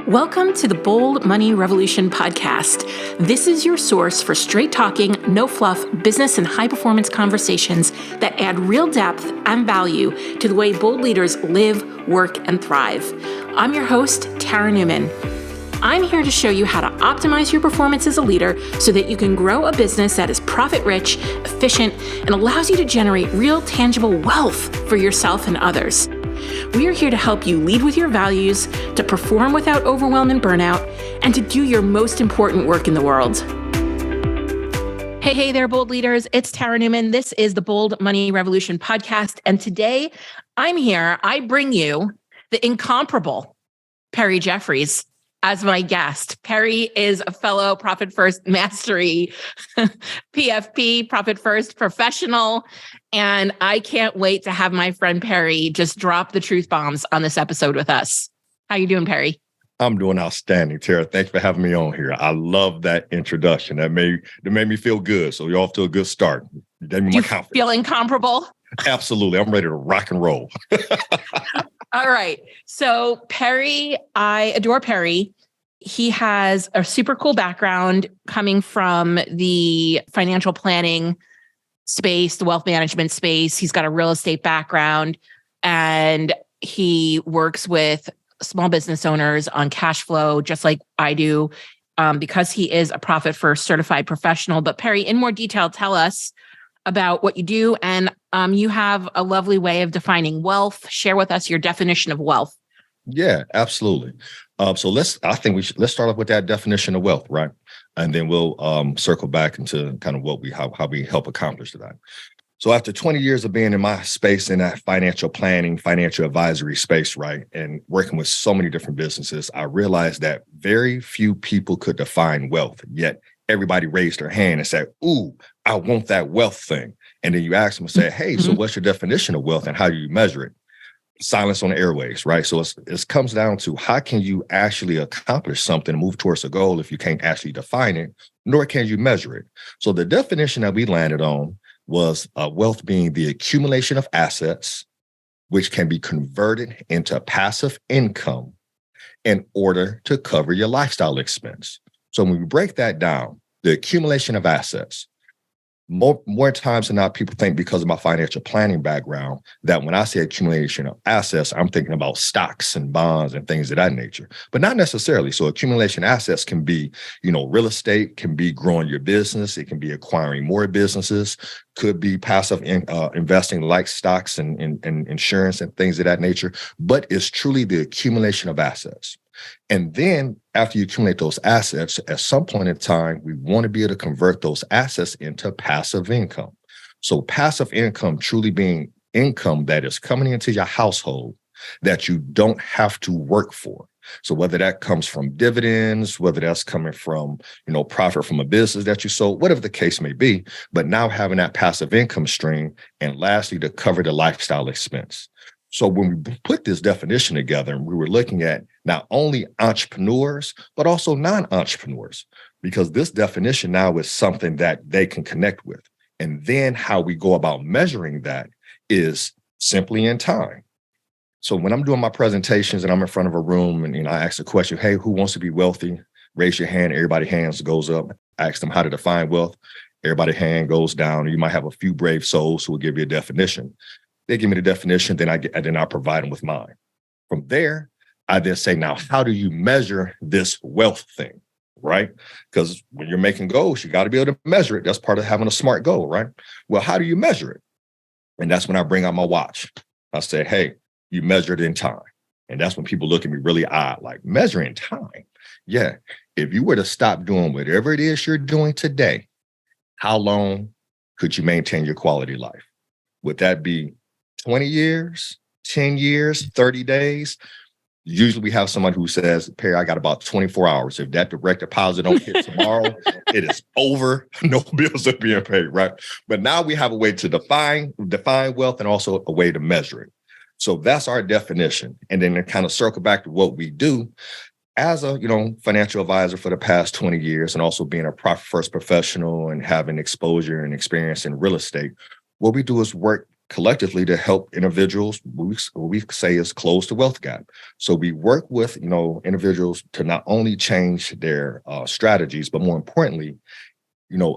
Welcome to the Bold Money Revolution podcast. This is your source for straight talking, no fluff, business and high performance conversations that add real depth and value to the way bold leaders live, work, and thrive. I'm your host, Tara Newman. I'm here to show you how to optimize your performance as a leader so that you can grow a business that is profit-rich, efficient, and allows you to generate real, tangible wealth for yourself and others. We are here to help you lead with your values, to perform without overwhelm and burnout, and to do your most important work in the world. Hey there, bold leaders. It's Tara Newman. This is the Bold Money Revolution podcast. And today I'm here. I bring you the incomparable Perry Jeffries as my guest. Perry is a fellow Profit First Mastery, PFP, Profit First professional. And I can't wait to have my friend Perry just drop the truth bombs on this episode with us. How you doing, Perry? I'm doing outstanding, Tara. Thanks for having me on here. I love that introduction. That made me feel good. So you're off to a good start. You gave me my confidence. Feel incomparable? Absolutely. I'm ready to rock and roll. All right. So Perry, I adore Perry. He has a super cool background coming from the financial planning space, the wealth management space. He's got a real estate background, and he works with small business owners on cash flow, just like I do, because he is a Profit First certified professional. But Perry, in more detail, tell us about what you do. And you have a lovely way of defining wealth. Share with us your definition of wealth. Yeah, absolutely. So let's start off with that definition of wealth, right? And then we'll circle back into kind of how we help accomplish that. So after 20 years of being in my space in that financial planning, financial advisory space, right, and working with so many different businesses, I realized that very few people could define wealth, yet everybody raised their hand and said, ooh, I want that wealth thing. And then you ask them and say, hey, so what's your definition of wealth and how do you measure it? Silence on the airwaves, right? So it comes down to how can you actually accomplish something, move towards a goal if you can't actually define it, nor can you measure it. So the definition that we landed on was wealth being the accumulation of assets, which can be converted into passive income in order to cover your lifestyle expense. So when we break that down, the accumulation of assets, more times than not, people think because of my financial planning background that when I say accumulation of assets, I'm thinking about stocks and bonds and things of that nature, but not necessarily. So accumulation assets can be, real estate, can be growing your business. It can be acquiring more businesses, could be passive investing like stocks and insurance and things of that nature, but it's truly the accumulation of assets. And then after you accumulate those assets, at some point in time, we want to be able to convert those assets into passive income. So passive income truly being income that is coming into your household that you don't have to work for. So whether that comes from dividends, whether that's coming from, profit from a business that you sold, whatever the case may be, but now having that passive income stream, and lastly, to cover the lifestyle expense. So when we put this definition together, we were looking at not only entrepreneurs, but also non-entrepreneurs, because this definition now is something that they can connect with. And then how we go about measuring that is simply in time. So when I'm doing my presentations and I'm in front of a room and I ask the question, hey, who wants to be wealthy? Raise your hand. Everybody's hands goes up. I ask them how to define wealth. Everybody's hand goes down. You might have a few brave souls who will give you a definition. They give me the definition, then I provide them with mine. From there, I then say, now, how do you measure this wealth thing, right? Because when you're making goals, you got to be able to measure it. That's part of having a SMART goal, right? Well, how do you measure it? And that's when I bring out my watch. I say, hey, you measure it in time. And that's when people look at me really odd, like measuring time. Yeah, if you were to stop doing whatever it is you're doing today, how long could you maintain your quality life? Would that be 20 years, 10 years, 30 days? Usually we have someone who says, Perry, I got about 24 hours. If that direct deposit don't hit tomorrow, it is over. No bills are being paid, right? But now we have a way to define wealth and also a way to measure it. So that's our definition. And then to kind of circle back to what we do as a, financial advisor for the past 20 years, and also being a Profit First professional and having exposure and experience in real estate, what we do is work collectively to help individuals, what we say is close the wealth gap. So we work with, individuals to not only change their strategies, but more importantly,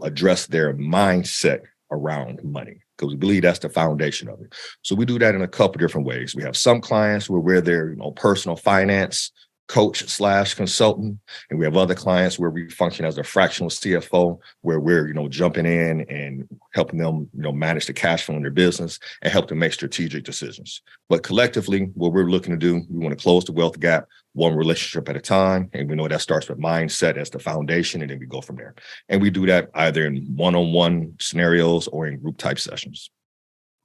address their mindset around money, because we believe that's the foundation of it. So we do that in a couple different ways. We have some clients where we're their, personal finance coach / consultant, and we have other clients where we function as a fractional CFO, where we're, jumping in and helping them, manage the cash flow in their business and help them make strategic decisions. But collectively, what we're looking to do, we want to close the wealth gap one relationship at a time. And we know that starts with mindset as the foundation, and then we go from there. And we do that either in one-on-one scenarios or in group type sessions.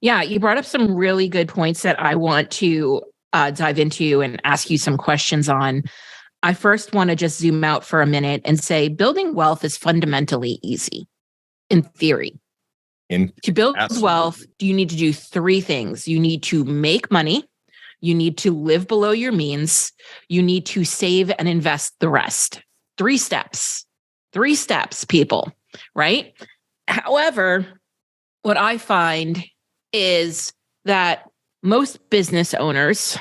Yeah, you brought up some really good points that I want to dive into and ask you some questions on. I first want to just zoom out for a minute and say building wealth is fundamentally easy in theory. To build wealth, you need to do three things. You need to make money. You need to live below your means. You need to save and invest the rest. 3 steps. 3 steps, people, right? However, what I find is that most business owners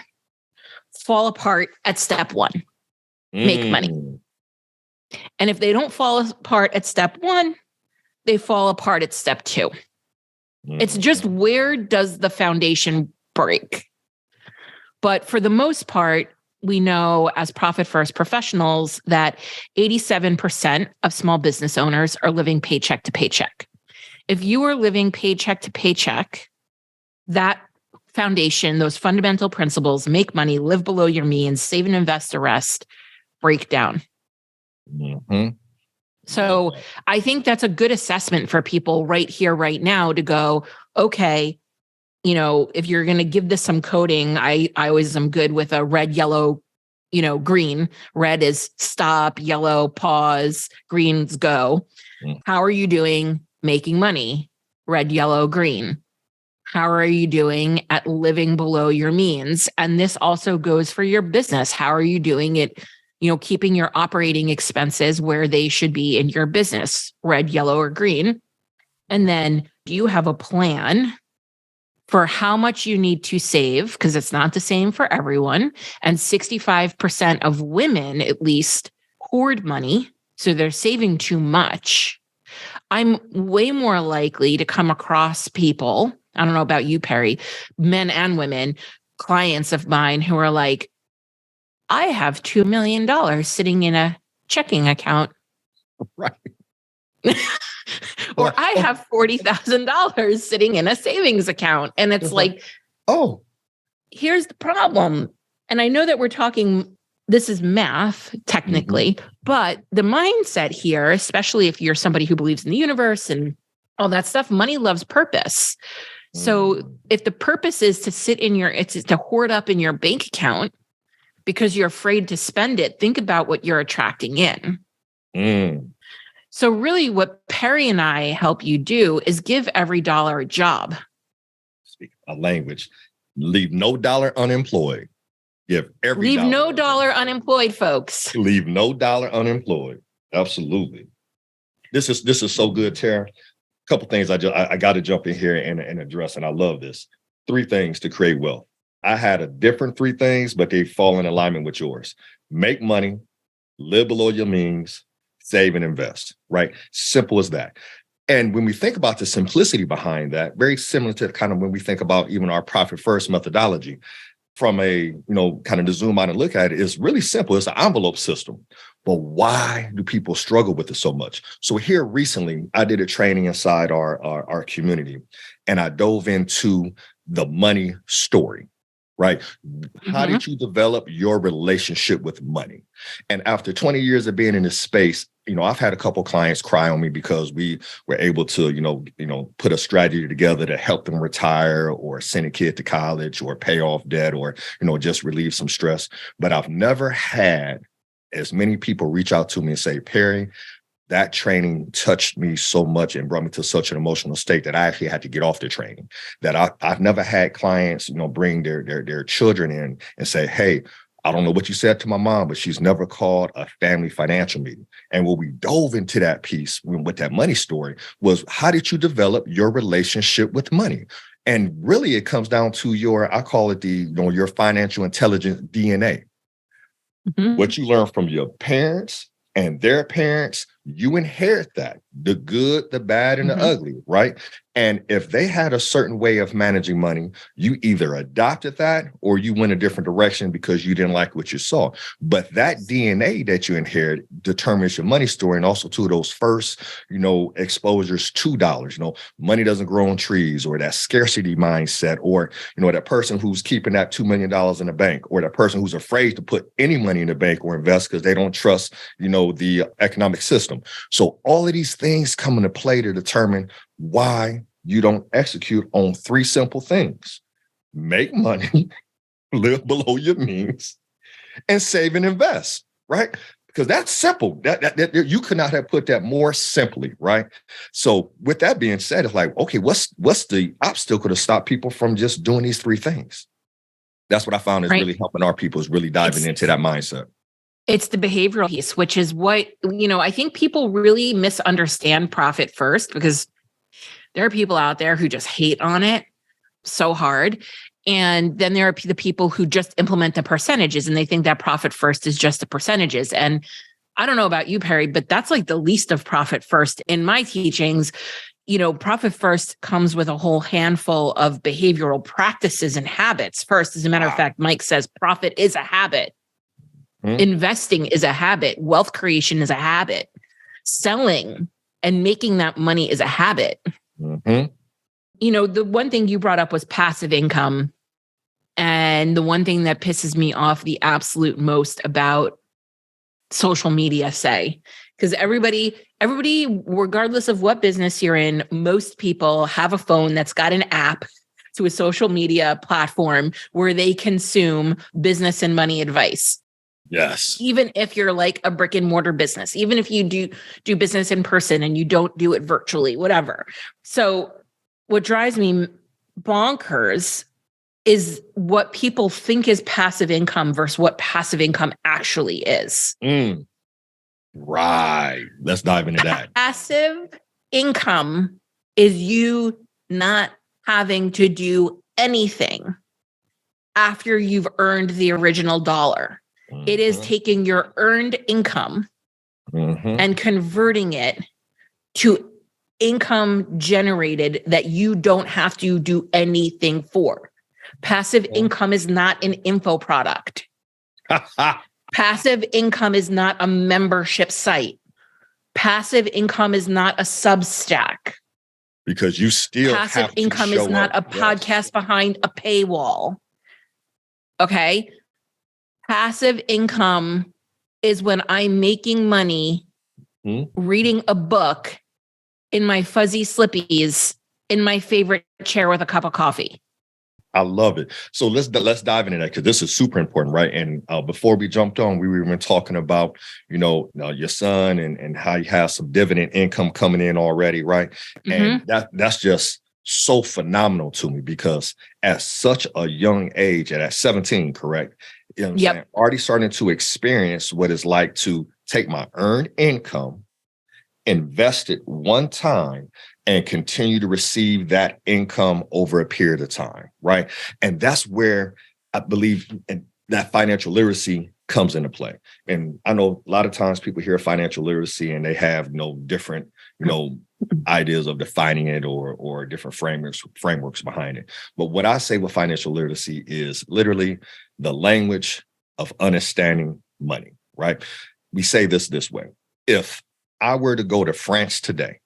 fall apart at step 1, make money. And if they don't fall apart at step 1, they fall apart at step 2. It's just, where does the foundation break? But for the most part, we know as profit first professionals that 87% of small business owners are living paycheck to paycheck. If you are living paycheck to paycheck, that foundation, those fundamental principles, make money, live below your means, save and invest the rest, break down. So I think that's a good assessment for people right here, right now, to go, okay, if you're going to give this some coding, I always am good with a red, yellow, green. Red is stop, yellow, pause, green's go. How are you doing making money? Red, yellow, green. How are you doing at living below your means? And this also goes for your business. How are you doing it, keeping your operating expenses where they should be in your business, red, yellow, or green? And then do you have a plan for how much you need to save? Because it's not the same for everyone. And 65% of women, at least, hoard money. So they're saving too much. I'm way more likely to come across people, I don't know about you, Perry, men and women, clients of mine who are like, I have $2 million sitting in a checking account. Right. Or I have $40,000 sitting in a savings account. And it's like, oh, here's the problem. And I know that we're talking, this is math technically, but the mindset here, especially if you're somebody who believes in the universe and all that stuff, money loves purpose. So if the purpose is to it's to hoard up in your bank account because you're afraid to spend it, think about what you're attracting in. So really what Perry and I help you do is give every dollar a job. Speak a language. Leave no dollar unemployed. Leave no dollar unemployed, folks. Leave no dollar unemployed. Absolutely. This is so good, Tara. Couple things I got to jump in here and address, and I love this. 3 things to create wealth. I had a different 3 things, but they fall in alignment with yours. Make money, live below your means, save and invest, right? Simple as that. And when we think about the simplicity behind that, very similar to kind of when we think about even our profit first methodology, from a, kind of to zoom out and look at it, it's really simple. It's an envelope system. But why do people struggle with it so much? So here recently, I did a training inside our community, and I dove into the money story, right? How did you develop your relationship with money? And after 20 years of being in this space, I've had a couple clients cry on me because we were able to, put a strategy together to help them retire or send a kid to college or pay off debt or, just relieve some stress. But I've never had as many people reach out to me and say, Perry, that training touched me so much and brought me to such an emotional state that I actually had to get off the training. That I've never had clients, bring their children in and say, hey, I don't know what you said to my mom, but she's never called a family financial meeting. And when we dove into that piece with that money story was, how did you develop your relationship with money? And really it comes down to I call it your financial intelligence DNA. Mhm. What you learn from your parents and their parents, you inherit that, the good, the bad, and the ugly, right? And if they had a certain way of managing money, you either adopted that or you went a different direction because you didn't like what you saw. But that DNA that you inherit determines your money story, and also to those first, exposures to dollars. Money doesn't grow on trees, or that scarcity mindset, or that person who's keeping that $2 million in the bank, or that person who's afraid to put any money in the bank or invest because they don't trust, the economic system. So all of these things come into play to determine why you don't execute on three simple things: make money, live below your means, and save and invest, right? Because that's simple. That you could not have put that more simply, right? So with that being said, it's like, okay, what's the obstacle to stop people from just doing these three things? That's what I found is Right. really helping our people, is really diving into that mindset. It's the behavioral piece, which is what, I think people really misunderstand profit first, because there are people out there who just hate on it so hard. And then there are the people who just implement the percentages, and they think that profit first is just the percentages. And I don't know about you, Perry, but that's like the least of profit first in my teachings. Profit first comes with a whole handful of behavioral practices and habits first. As a matter of fact, Mike says profit is a habit. Investing is a habit. Wealth creation is a habit. Selling and making that money is a habit. The one thing you brought up was passive income. And the one thing that pisses me off the absolute most about social media, because everybody, regardless of what business you're in, most people have a phone that's got an app to a social media platform where they consume business and money advice. Yes. Even if you're like a brick and mortar business, even if you do business in person and you don't do it virtually, whatever. So what drives me bonkers is what people think is passive income versus what passive income actually is. Right. Let's dive into that. Passive income is you not having to do anything after you've earned the original dollar. It is taking your earned income and converting it to income generated that you don't have to do anything for. Passive income is not an info product. Passive income is not a membership site. Passive income is not a Substack. Because you still passive have to income show is not up. a podcast behind a paywall. Okay. Passive income is when I'm making money reading a book in my fuzzy slippies in my favorite chair with a cup of coffee. I love it. So let's dive into that, because this is super important, right? And before we jumped on, we were even talking about, your son and how he has some dividend income coming in already, right? And that's just so phenomenal to me, because at such a young age, at 17, correct? You know what I'm saying? Already starting to experience what it's like to take my earned income, invest it one time, and continue to receive that income over a period of time, right? And that's where I believe that financial literacy comes into play. And I know a lot of times people hear financial literacy and they have different, ideas of defining it or different frameworks behind it. But what I say with financial literacy is literally the language of understanding money, right? We say this way: if I were to go to France today,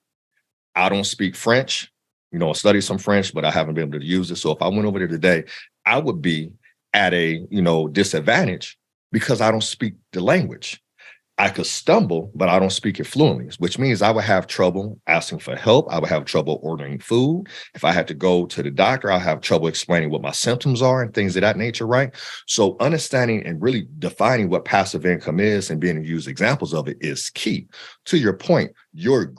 I don't speak French, I study some French, but I haven't been able to use it. So if I went over there today, I would be at a, disadvantage because I don't speak the language. I could stumble, but I don't speak it fluently, which means I would have trouble asking for help. I would have trouble ordering food. If I had to go to the doctor, I'll have trouble explaining what my symptoms are and things of that nature, right? So understanding and really defining what passive income is and being able to use examples of it is key. To your point, your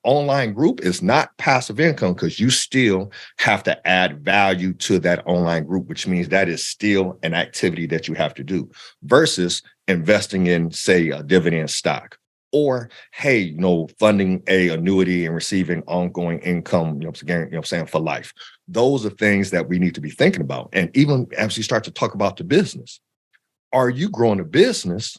online group is not passive income, because you still have to add value to that online group, which means that is still an activity that you have to do, versus investing in, say, a dividend stock or, hey, funding a annuity and receiving ongoing income, saying for life. Those are things that we need to be thinking about. And even as you start to talk about the business, are you growing a business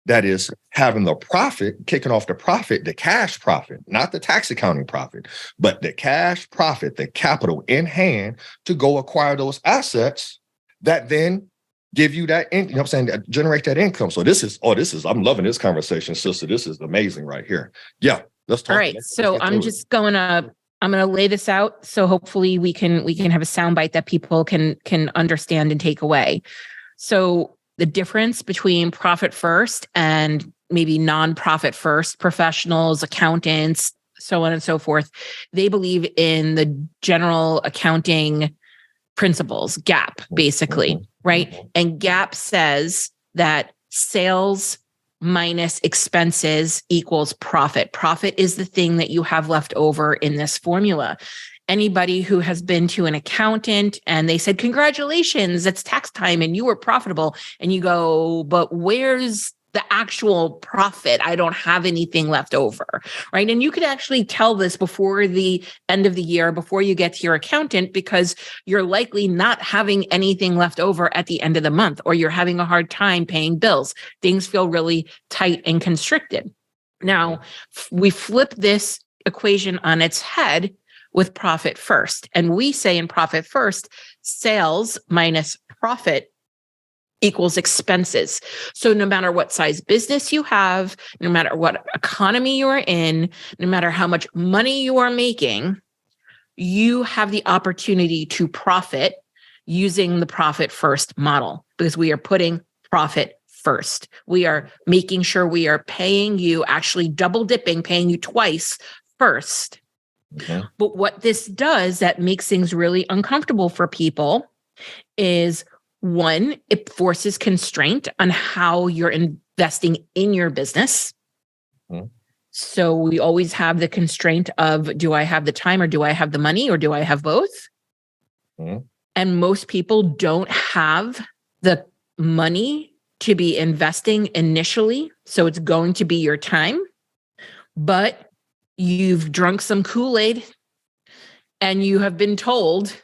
that is having the profit, kicking off the profit, the cash profit, not the tax accounting profit, but the cash profit, the capital in hand to go acquire those assets that then give you that, generate that income. So I'm loving this conversation, sister. This is amazing right here. Yeah, let's talk. All right. So I'm going to lay this out. So hopefully we can have a soundbite that people can understand and take away. So the difference between profit first and maybe non-profit first professionals, accountants, so on and so forth, they believe in the general accounting principles, GAAP, basically, right? And GAAP says that sales minus expenses equals profit. Profit is the thing that you have left over in this formula. Anybody who has been to an accountant and they said, congratulations, it's tax time and you were profitable. And you go, but where's the actual profit? I don't have anything left over, right? And you could actually tell this before the end of the year, before you get to your accountant, because you're likely not having anything left over at the end of the month, or you're having a hard time paying bills. Things feel really tight and constricted. Now, we flip this equation on its head with profit first. And we say in profit first, sales minus profit equals expenses. So no matter what size business you have, no matter what economy you are in, no matter how much money you are making, you have the opportunity to profit using the profit first model, because we are putting profit first. We are making sure we are paying you, actually double dipping, paying you twice first. Okay. But what this does that makes things really uncomfortable for people is, one, it forces constraint on how you're investing in your business. Mm-hmm. So we always have the constraint of, do I have the time, or do I have the money, or do I have both? Mm-hmm. And most people don't have the money to be investing initially. So it's going to be your time, but you've drunk some Kool-Aid and you have been told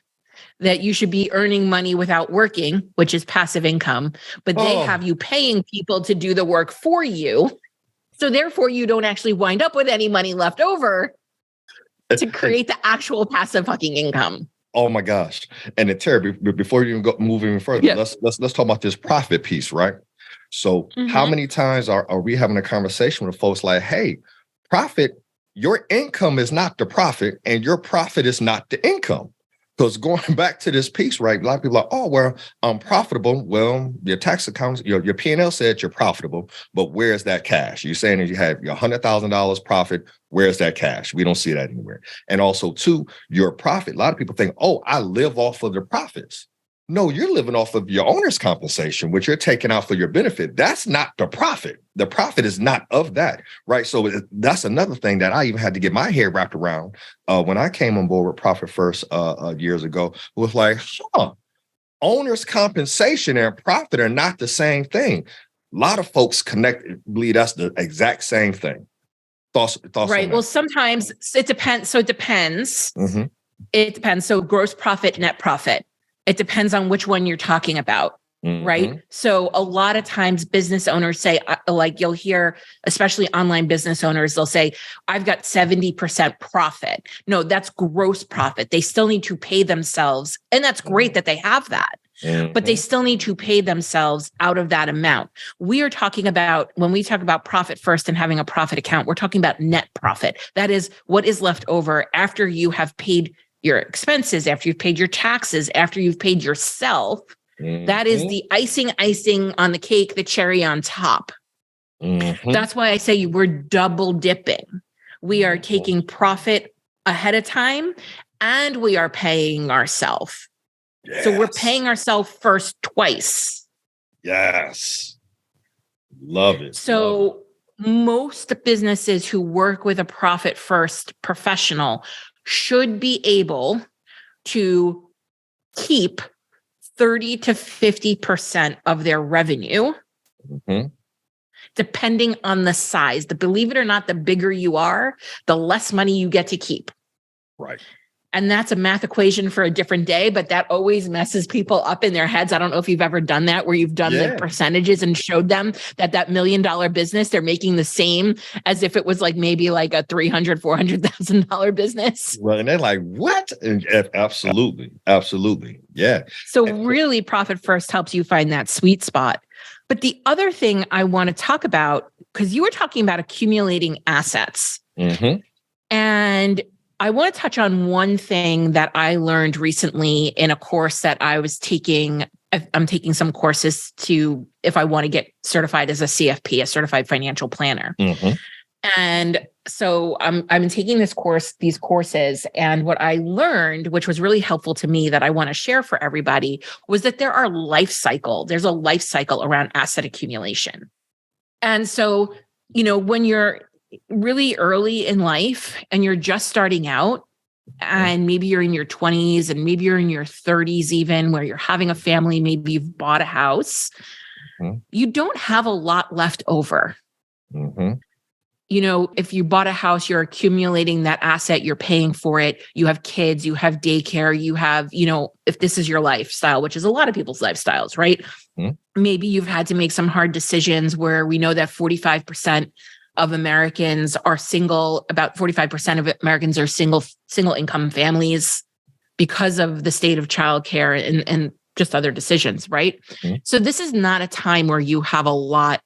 that you should be earning money without working, which is passive income, but they have you paying people to do the work for you. So therefore you don't actually wind up with any money left over to create the actual passive fucking income. Oh my gosh. And then Terry, before you even move even further, let's talk about this profit piece, right? So how many times are we having a conversation with folks like, hey, profit, your income is not the profit and your profit is not the income? Because going back to this piece, right, a lot of people are like, oh, well, I'm profitable. Well, your tax accounts, your P&L said you're profitable, but where's that cash? You're saying that you have your $100,000 profit. Where's that cash? We don't see that anywhere. And also, too, your profit. A lot of people think, oh, I live off of the profits. No, you're living off of your owner's compensation, which you're taking out for your benefit. That's not the profit. The profit is not of that, right? So that's another thing that I even had to get my head wrapped around when I came on board with Profit First years ago. It was like, owner's compensation and profit are not the same thing. A lot of folks believe that's the exact same thing. Thoughts right. Well, sometimes it depends. So it depends. Mm-hmm. It depends. So gross profit, net profit. It depends on which one you're talking about, right? So a lot of times business owners say, like you'll hear, especially online business owners, they'll say, I've got 70% profit. No, that's gross profit. They still need to pay themselves. And that's great that they have that. But they still need to pay themselves out of that amount. We are talking about, when we talk about profit first and having a profit account, we're talking about net profit. That is what is left over after you have paid your expenses, after you've paid your taxes, after you've paid yourself. That is the icing on the cake, the cherry on top. That's why I say we're double dipping. We are taking profit ahead of time and we are paying ourselves. Yes. So we're paying ourselves first twice. Yes. Love it. So most businesses who work with a profit first professional should be able to keep 30 to 50% of their revenue depending on the size. Believe it or not, the bigger you are, the less money you get to keep. Right. And that's a math equation for a different day, but that always messes people up in their heads. I don't know if you've ever done that, where you've done the percentages and showed them that $1 million business, they're making the same as if it was like maybe like a $300,000, $400,000 business. Well, and they're like, what? And absolutely. Absolutely. Yeah. So really, Profit First helps you find that sweet spot. But the other thing I want to talk about, because you were talking about accumulating assets. Mm-hmm. And I want to touch on one thing that I learned recently in a course that I was taking. I'm taking some courses if I want to get certified as a CFP, a certified financial planner. Mm-hmm. And so I'm taking these courses. And what I learned, which was really helpful to me that I want to share for everybody, was that there's a life cycle around asset accumulation. And so, when you're really early in life and you're just starting out, and maybe you're in your 20s and maybe you're in your 30s, even where you're having a family, maybe you've bought a house, you don't have a lot left over. Mm-hmm. If you bought a house, you're accumulating that asset, you're paying for it, you have kids, you have daycare, you have, if this is your lifestyle, which is a lot of people's lifestyles, right? Mm-hmm. Maybe you've had to make some hard decisions where we know that 45% of Americans are single. About 45% of Americans are single income families because of the state of childcare and just other decisions, right? Mm-hmm. So this is not a time where you have a lot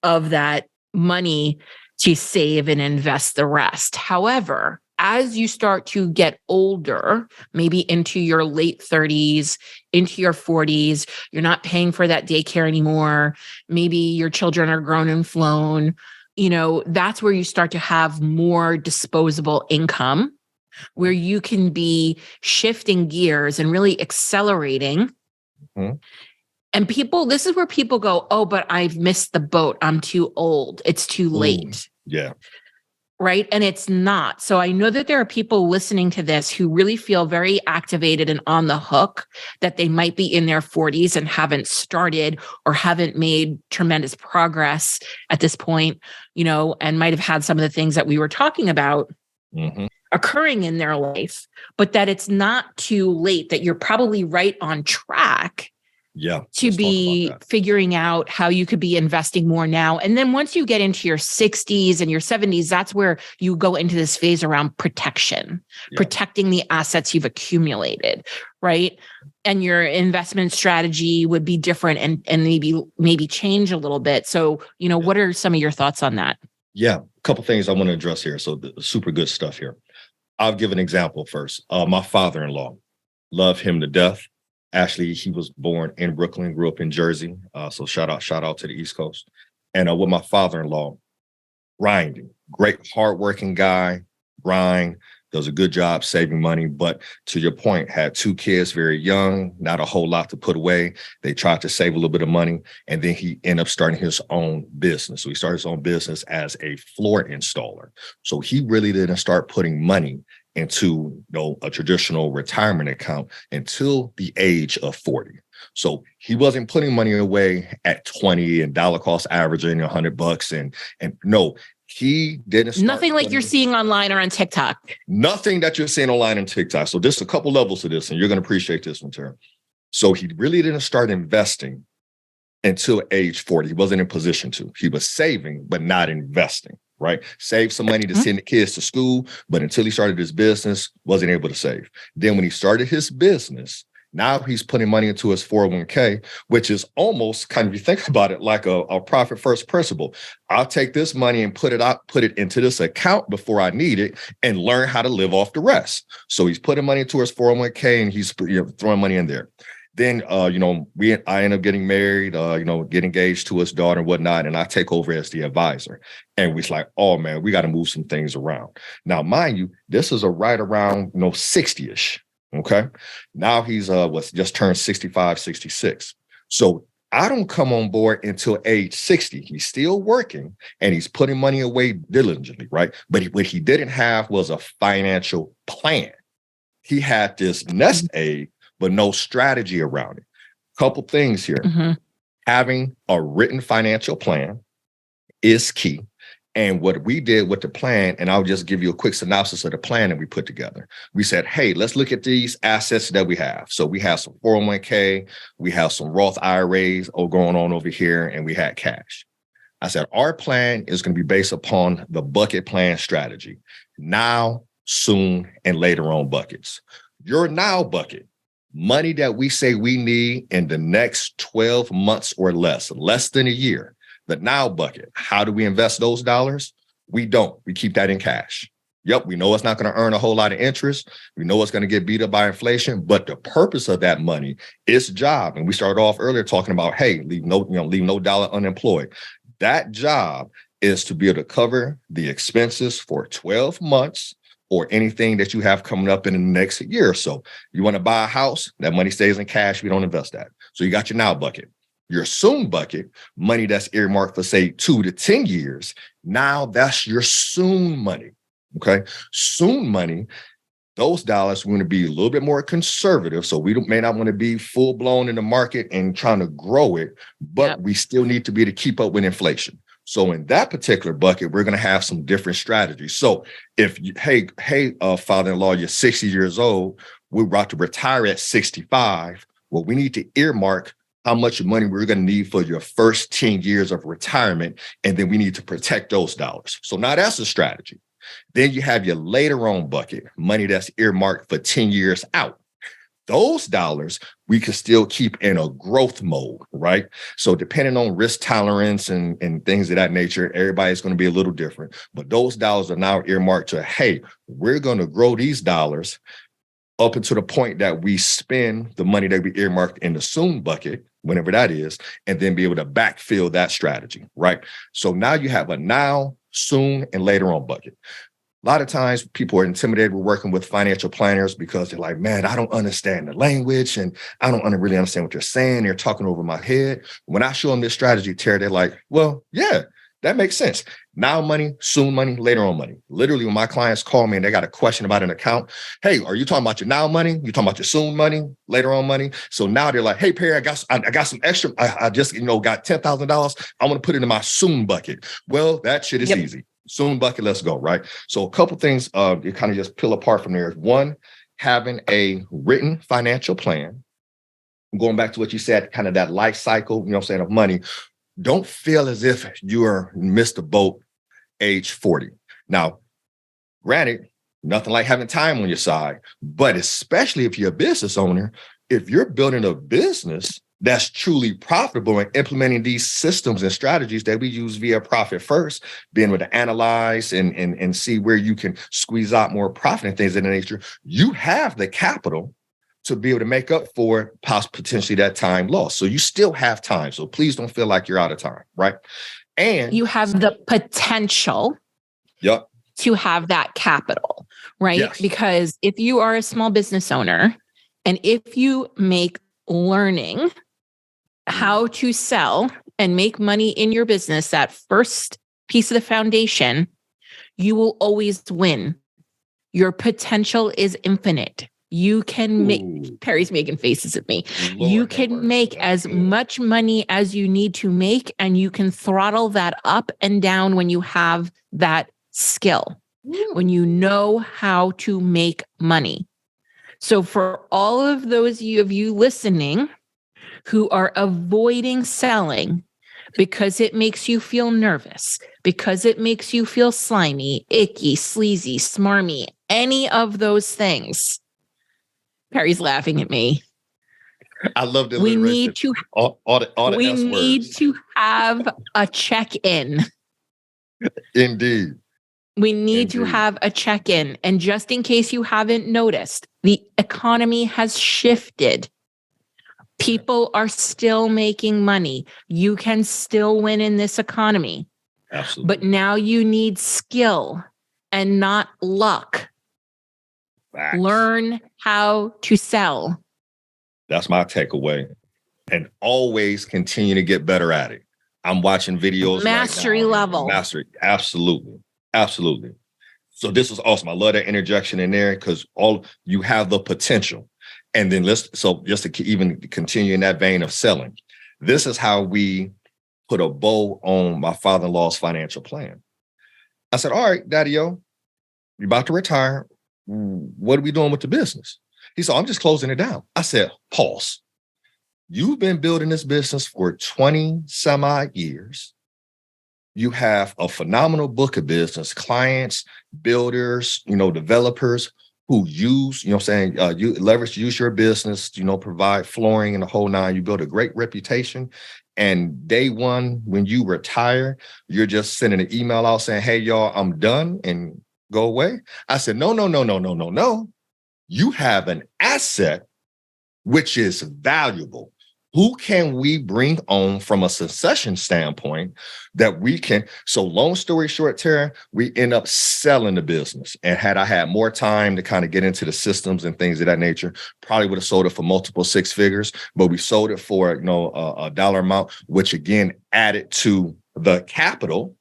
of that money to save and invest the rest. However, as you start to get older, maybe into your late 30s, into your 40s, you're not paying for that daycare anymore. Maybe your children are grown and flown. That's where you start to have more disposable income, where you can be shifting gears and really accelerating. Mm-hmm. And this is where people go, oh, but I've missed the boat. I'm too old. It's too late. Yeah. Right. And it's not. So I know that there are people listening to this who really feel very activated and on the hook that they might be in their 40s and haven't started or haven't made tremendous progress at this point, and might have had some of the things that we were talking about occurring in their life, but that it's not too late, that you're probably right on track. Yeah. To be figuring out how you could be investing more now. And then once you get into your 60s and your 70s, that's where you go into this phase around protection, protecting the assets you've accumulated, right? And your investment strategy would be different and maybe change a little bit. So, what are some of your thoughts on that? Yeah, a couple things I want to address here. So super good stuff here. I'll give an example first. My father-in-law, love him to death. Actually, he was born in Brooklyn, grew up in Jersey. So shout out to the East Coast. And with my father-in-law, grinding, great, hardworking guy, grind, does a good job saving money. But to your point, had 2 kids very young, not a whole lot to put away. They tried to save a little bit of money. And then he ended up starting his own business. So he started his own business as a floor installer. So he really didn't start putting money into a traditional retirement account until the age of 40. So he wasn't putting money away at 20 and dollar cost averaging $100 and no, he didn't start nothing like you're seeing online or on TikTok. Nothing that you're seeing online and TikTok. So there's a couple levels to this, and you're going to appreciate this one, Terry. So he really didn't start investing until age 40. He wasn't in position to. He was saving, but not investing. Right? Save some money to send the kids to school, but until he started his business, wasn't able to save. Then when he started his business, now he's putting money into his 401k, which is almost kind of, you think about it, like a profit first principle. I'll take this money and put it into this account before I need it and learn how to live off the rest. So he's putting money into his 401k and he's throwing money in there. Then, I end up getting married, get engaged to his daughter and whatnot. And I take over as the advisor. And we're like, oh, man, we got to move some things around. Now, mind you, this is right around, 60-ish. OK, now he's just turned 65, 66. So I don't come on board until age 60. He's still working and he's putting money away diligently. Right. But what he didn't have was a financial plan. He had this nest egg, but no strategy around it. Couple things here. Mm-hmm. Having a written financial plan is key. And what we did with the plan, and I'll just give you a quick synopsis of the plan that we put together. We said, hey, let's look at these assets that we have. So we have some 401k, we have some Roth IRAs going on over here, and we had cash. I said, our plan is going to be based upon the bucket plan strategy. Now, soon, and later on buckets. Your now bucket, money that we say we need in the next 12 months or less than a year. The now bucket, how do we invest those dollars? We don't. We keep that in cash. Yep, we know it's not going to earn a whole lot of interest. We know it's going to get beat up by inflation, but the purpose of that money is job. And we started off earlier talking about, hey, leave no dollar unemployed. That job is to be able to cover the expenses for 12 months or anything that you have coming up in the next year or so. You want to buy a house, that money stays in cash. We don't invest that. So you got your now bucket. Your soon bucket, money that's earmarked for, say, 2 to 10 years. Now that's your soon money. Okay. Soon money, those dollars want to be a little bit more conservative. So we may not want to be full blown in the market and trying to grow it, but we still need to be to keep up with inflation. So in that particular bucket, we're going to have some different strategies. So if you, hey, father-in-law, you're 60 years old, we're about to retire at 65. Well, we need to earmark how much money we're going to need for your first 10 years of retirement. And then we need to protect those dollars. So now that's a strategy. Then you have your later on bucket, money that's earmarked for 10 years out. Those dollars we can still keep in a growth mode, right? So depending on risk tolerance and things of that nature, everybody's going to be a little different. But those dollars are now earmarked to, hey, we're going to grow these dollars up until the point that we spend the money that we earmarked in the soon bucket, whenever that is, and then be able to backfill that strategy, right? So now you have a now, soon, and later on bucket. A lot of times people are intimidated with working with financial planners because they're like, man, I don't understand the language and I don't really understand what they're saying. They're talking over my head. When I show them this strategy, Terry, they're like, well, yeah, that makes sense. Now money, soon money, later on money. Literally, when my clients call me and they got a question about an account, hey, are you talking about your now money? You talking about your soon money, later on money? So now they're like, hey, Perry, I got some extra. I just got $10,000. I want to put it in my soon bucket. Well, that shit is easy. Soon bucket, let's go, right? So a couple things you kind of just peel apart from there is one, having a written financial plan. Going back to what you said, kind of that life cycle, of money. Don't feel as if you're missed the boat age 40. Now, granted, nothing like having time on your side, but especially if you're a business owner, if you're building a business that's truly profitable and implementing these systems and strategies that we use via Profit First, being able to analyze and see where you can squeeze out more profit and things of that nature, you have the capital to be able to make up for potentially that time lost. So you still have time. So please don't feel like you're out of time, right? And you have the potential to have that capital, right? Yes. Because if you are a small business owner and if you make learning how to sell and make money in your business, that first piece of the foundation, you will always win. Your potential is infinite. You can make, Perry's making faces at me. Lord, you can make as much money as you need to make, and you can throttle that up and down when you have that skill, when you know how to make money. So for all of those of you listening who are avoiding selling because it makes you feel nervous, because it makes you feel slimy, icky, sleazy, smarmy, any of those things, Perry's laughing at me. I love the we need to we need to have a check-in. Indeed. We need to have a check-in. And just in case you haven't noticed, the economy has shifted. People are still making money. You can still win in this economy. Absolutely. But now you need skill and not luck. Facts. Learn how to sell. That's my takeaway. And always continue to get better at it. I'm watching videos. Mastery level. Mastery. Absolutely. Absolutely. So this was awesome. I love that interjection in there because you have the potential. And then just to even continue in that vein of selling, this is how we put a bow on my father-in-law's financial plan. I said, all right, Daddy-o, you're about to retire. What are we doing with the business? He said, I'm just closing it down. I said, pause. You've been building this business for 20 some odd years. You have a phenomenal book of business, clients, builders, developers who use, you use your business, provide flooring and the whole nine. You build a great reputation. And day one, when you retire, you're just sending an email out saying, hey, y'all, I'm done and go away. I said, no. You have an asset which is valuable. Who can we bring on from a succession standpoint that we can? So long story short, Tara, we end up selling the business. And had I had more time to kind of get into the systems and things of that nature, probably would have sold it for multiple six figures, but we sold it for, a dollar amount, which again, added to the capital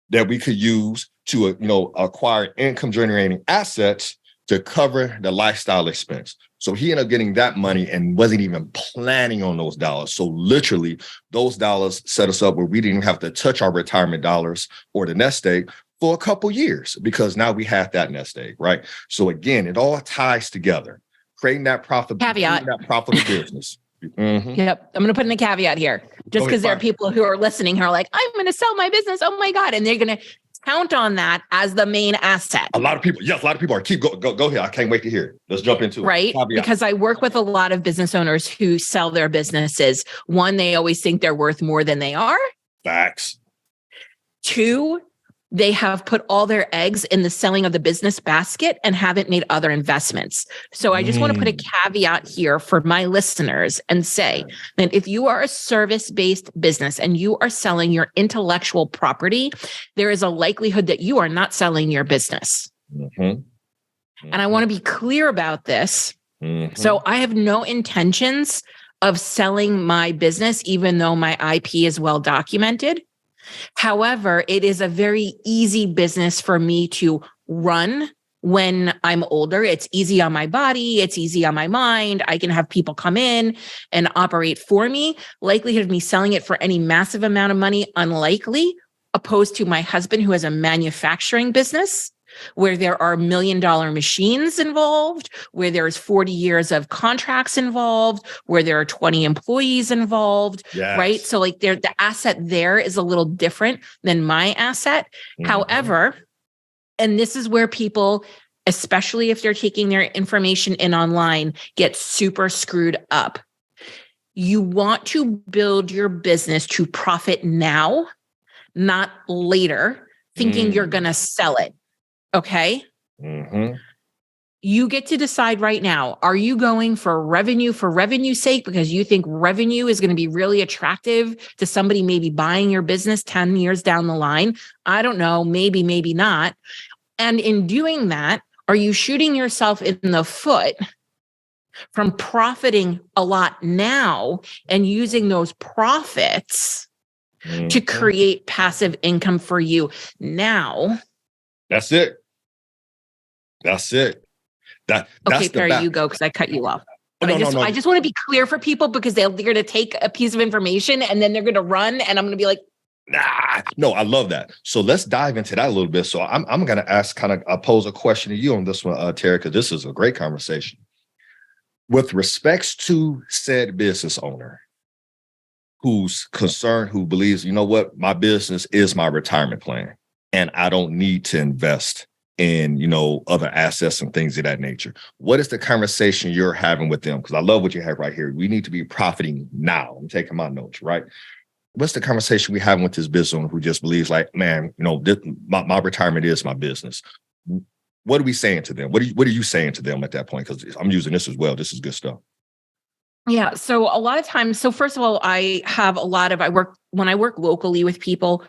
that we could use to, acquire income generating assets to cover the lifestyle expense. So he ended up getting that money and wasn't even planning on those dollars. So literally those dollars set us up where we didn't have to touch our retirement dollars or the nest egg for a couple years because now we have that nest egg, right? So again, it all ties together, creating that profitable business. Mm-hmm. Yep. I'm going to put in a caveat here, just because there are people who are listening who are like, I'm going to sell my business. Oh my God. And they're going to count on that as the main asset. A lot of people are. Go ahead. I can't wait to hear it. Let's jump into it. Right? Because I work with a lot of business owners who sell their businesses. One, they always think they're worth more than they are. Facts. Two, they have put all their eggs in the selling of the business basket and haven't made other investments. So I just want to put a caveat here for my listeners and say that if you are a service-based business and you are selling your intellectual property, there is a likelihood that you are not selling your business. And I want to be clear about this. So I have no intentions of selling my business, even though my IP is well documented. However, it is a very easy business for me to run when I'm older. It's easy on my body. It's easy on my mind. I can have people come in and operate for me. Likelihood of me selling it for any massive amount of money, unlikely, opposed to my husband who has a manufacturing business where there are $1 million machines involved, where there's 40 years of contracts involved, where there are 20 employees involved, right? So like the asset there is a little different than my asset. However, and this is where people, especially if they're taking their information in online, get super screwed up. You want to build your business to profit now, not later, thinking you're going to sell it. Okay. You get to decide right now. Are you going for revenue's sake because you think revenue is going to be really attractive to somebody maybe buying your business 10 years down the line? I don't know. Maybe, maybe not. And in doing that, are you shooting yourself in the foot from profiting a lot now and using those profits to create passive income for you now? That's it. Okay, Perry, you go because I cut you off. But I just want to be clear for people because they're going to take a piece of information and then they're going to run and I'm going to be like, nah. No, I love that. So let's dive into that a little bit. So I'm going to ask pose a question to you on this one, Terry, because this is a great conversation. With respects to said business owner who's concerned, who believes, you know what, my business is my retirement plan and I don't need to invest in, other assets and things of that nature. What is the conversation you're having with them? Because I love what you have right here. We need to be profiting now. I'm taking my notes, right? What's the conversation we having with this business owner who just believes like, man, my retirement is my business? What are we saying to them? What are you saying to them at that point? Because I'm using this as well. This is good stuff. Yeah. So a lot of times, first of all, when I work locally with people,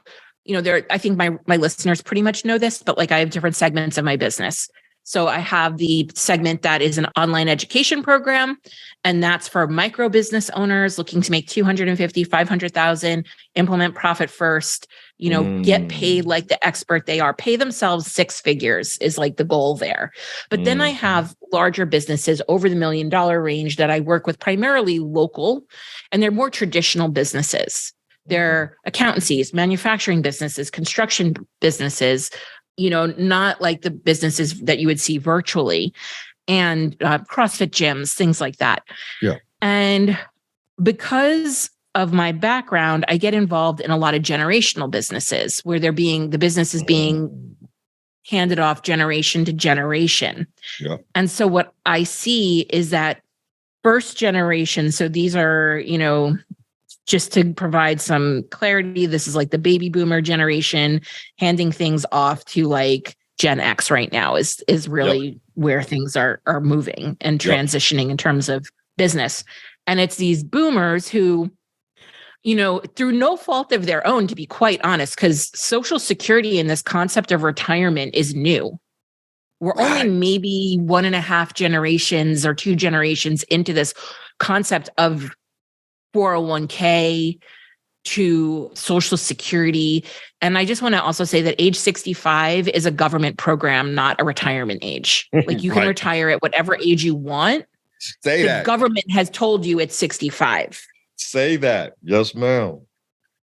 I think my listeners pretty much know this, but like I have different segments of my business. So I have the segment that is an online education program, and that's for micro business owners looking to make 250, 500,000, implement profit first, get paid like the expert they are, pay themselves six figures is like the goal there. But then I have larger businesses over the $1 million range that I work with primarily local, and they're more traditional businesses. They're accountancies, manufacturing businesses, construction businesses, not like the businesses that you would see virtually, and CrossFit gyms, things like that. Yeah. And because of my background, I get involved in a lot of generational businesses where the business is being handed off generation to generation. Yeah. And so what I see is that first generation, so these are, just to provide some clarity, this is like the baby boomer generation handing things off to like Gen X right now is really where things are moving and transitioning in terms of business. And it's these boomers who, through no fault of their own, to be quite honest, because Social Security and this concept of retirement is new. We're only maybe 1.5 generations or 2 generations into this concept of 401k to Social Security. And I just want to also say that age 65 is a government program, not a retirement age. Like you can retire at whatever age you want. Say that. The government has told you it's 65. Say that. Yes, ma'am.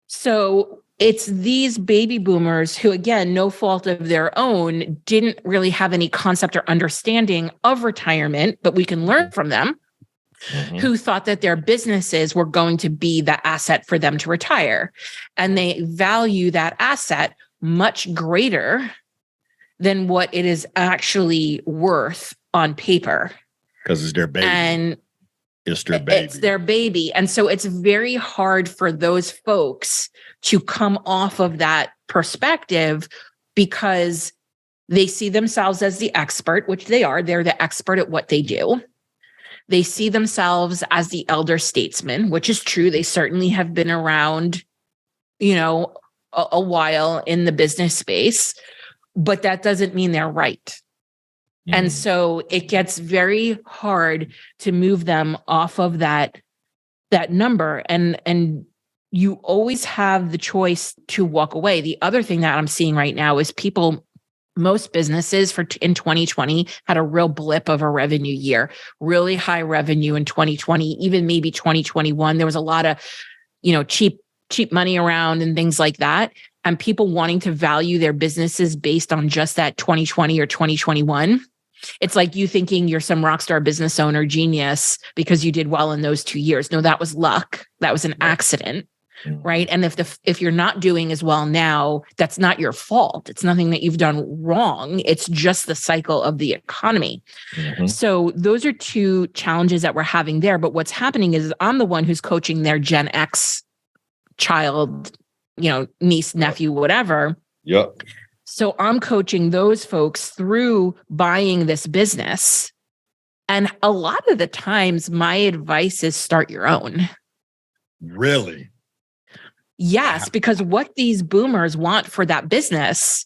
So it's these baby boomers who, again, no fault of their own, didn't really have any concept or understanding of retirement, but we can learn from them. Who thought that their businesses were going to be the asset for them to retire. And they value that asset much greater than what it is actually worth on paper. Because it's their baby. And it's their baby. It's their baby. And so it's very hard for those folks to come off of that perspective because they see themselves as the expert, which they are. They're the expert at what they do. They see themselves as the elder statesman, which is true. They certainly have been around, a while in the business space, but that doesn't mean they're right. And so it gets very hard to move them off of that number. And you always have the choice to walk away. The other thing that I'm seeing right now is most businesses in 2020 had a real blip of a revenue year, really high revenue in 2020, even maybe 2021. There was a lot of, cheap money around and things like that. And people wanting to value their businesses based on just that 2020 or 2021. It's like you thinking you're some rock star business owner genius because you did well in those 2 years. No, that was luck. That was an accident. Right. And if you're not doing as well now, that's not your fault. It's nothing that you've done wrong. It's just the cycle of the economy. So those are 2 challenges that we're having there. But what's happening is I'm the one who's coaching their Gen X child, niece, nephew, whatever. Yep. So I'm coaching those folks through buying this business. And a lot of the times my advice is start your own. Really? Yes, because what these boomers want for that business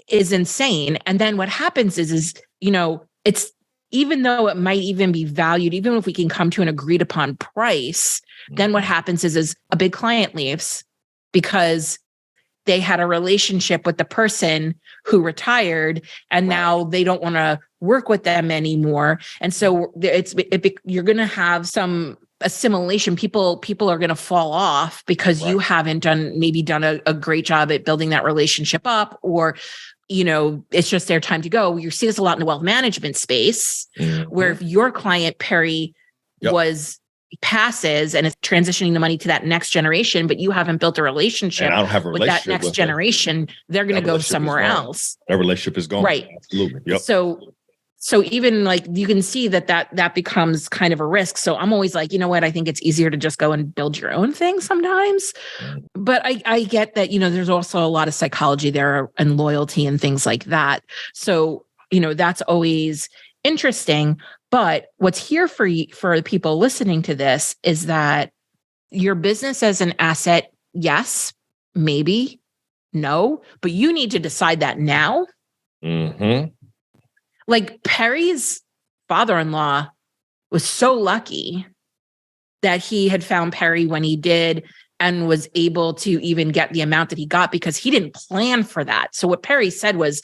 is insane. And then what happens is it's, even though it might even be valued, even if we can come to an agreed upon price, then what happens is a big client leaves because they had a relationship with the person who retired and now they don't want to work with them anymore. And so you're going to have some assimilation. People are going to fall off because you haven't done a great job at building that relationship up, or it's just their time to go. You see this a lot in the wealth management space, where if your client, Perry, passes and is transitioning the money to that next generation, but you haven't built a relationship with that next generation, they're going to go somewhere else. That relationship is gone. Right. Absolutely. Yep. So even like you can see that becomes kind of a risk. So I'm always like, you know what? I think it's easier to just go and build your own thing sometimes. But I get that, there's also a lot of psychology there and loyalty and things like that. So, that's always interesting. But what's here for the people listening to this is that your business as an asset, yes, maybe, no, but you need to decide that now. Like Perry's father-in-law was so lucky that he had found Perry when he did and was able to even get the amount that he got because he didn't plan for that. So what Perry said was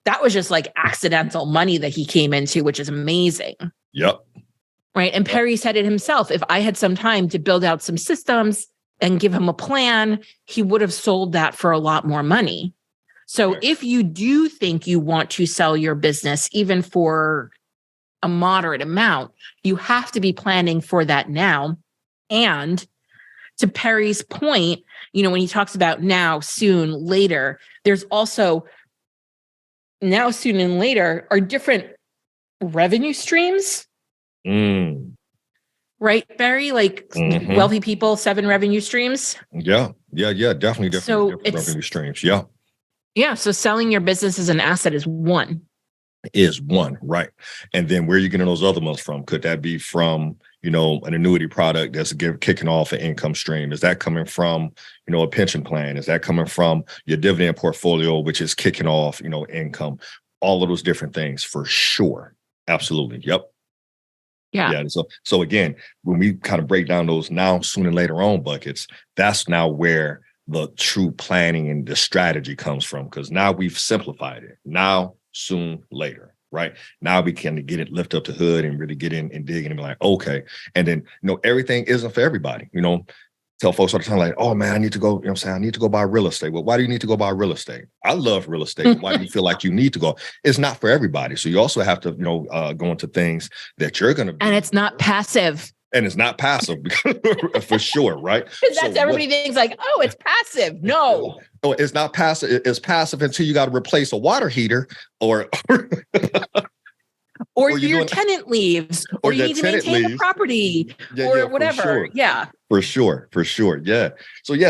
that was just like accidental money that he came into, which is amazing. Yep. Right. And Perry said it himself. If I had some time to build out some systems and give him a plan, he would have sold that for a lot more money. So Right. if you do think you want to sell your business, even for a moderate amount, you have to be planning for that now. And to Perry's point, when he talks about now, soon, later, there's also now, soon, and later are different revenue streams. Right, Barry? Like wealthy people, 7 revenue streams. Yeah. Definitely So different revenue streams. Yeah. Yeah. So selling your business as an asset is one. Is one, right? And then where are you getting those other ones from? Could that be from, an annuity product that's kicking off an income stream? Is that coming from, a pension plan? Is that coming from your dividend portfolio, which is kicking off, income? All of those different things for sure. Absolutely. Yep. Yeah. So again, when we kind of break down those now, soon, and later on buckets, that's now where the true planning and the strategy comes from, because now we've simplified it. Now, soon, later, right? Now we can lift up the hood and really get in and dig in and be like, okay. And then, everything isn't for everybody. Tell folks all the time, like, oh man, I need to go, I need to go buy real estate. Well, why do you need to go buy real estate? I love real estate. But why do you feel like you need to go? It's not for everybody. So you also have to, go into things that you're going to. And it's not passive. And it's not passive for sure, right? That's everybody thinks like, oh, it's passive. No. No, it's not passive. It's passive until you got to replace a water heater or your tenant leaves, or you need to maintain the property, or whatever. For sure. Yeah.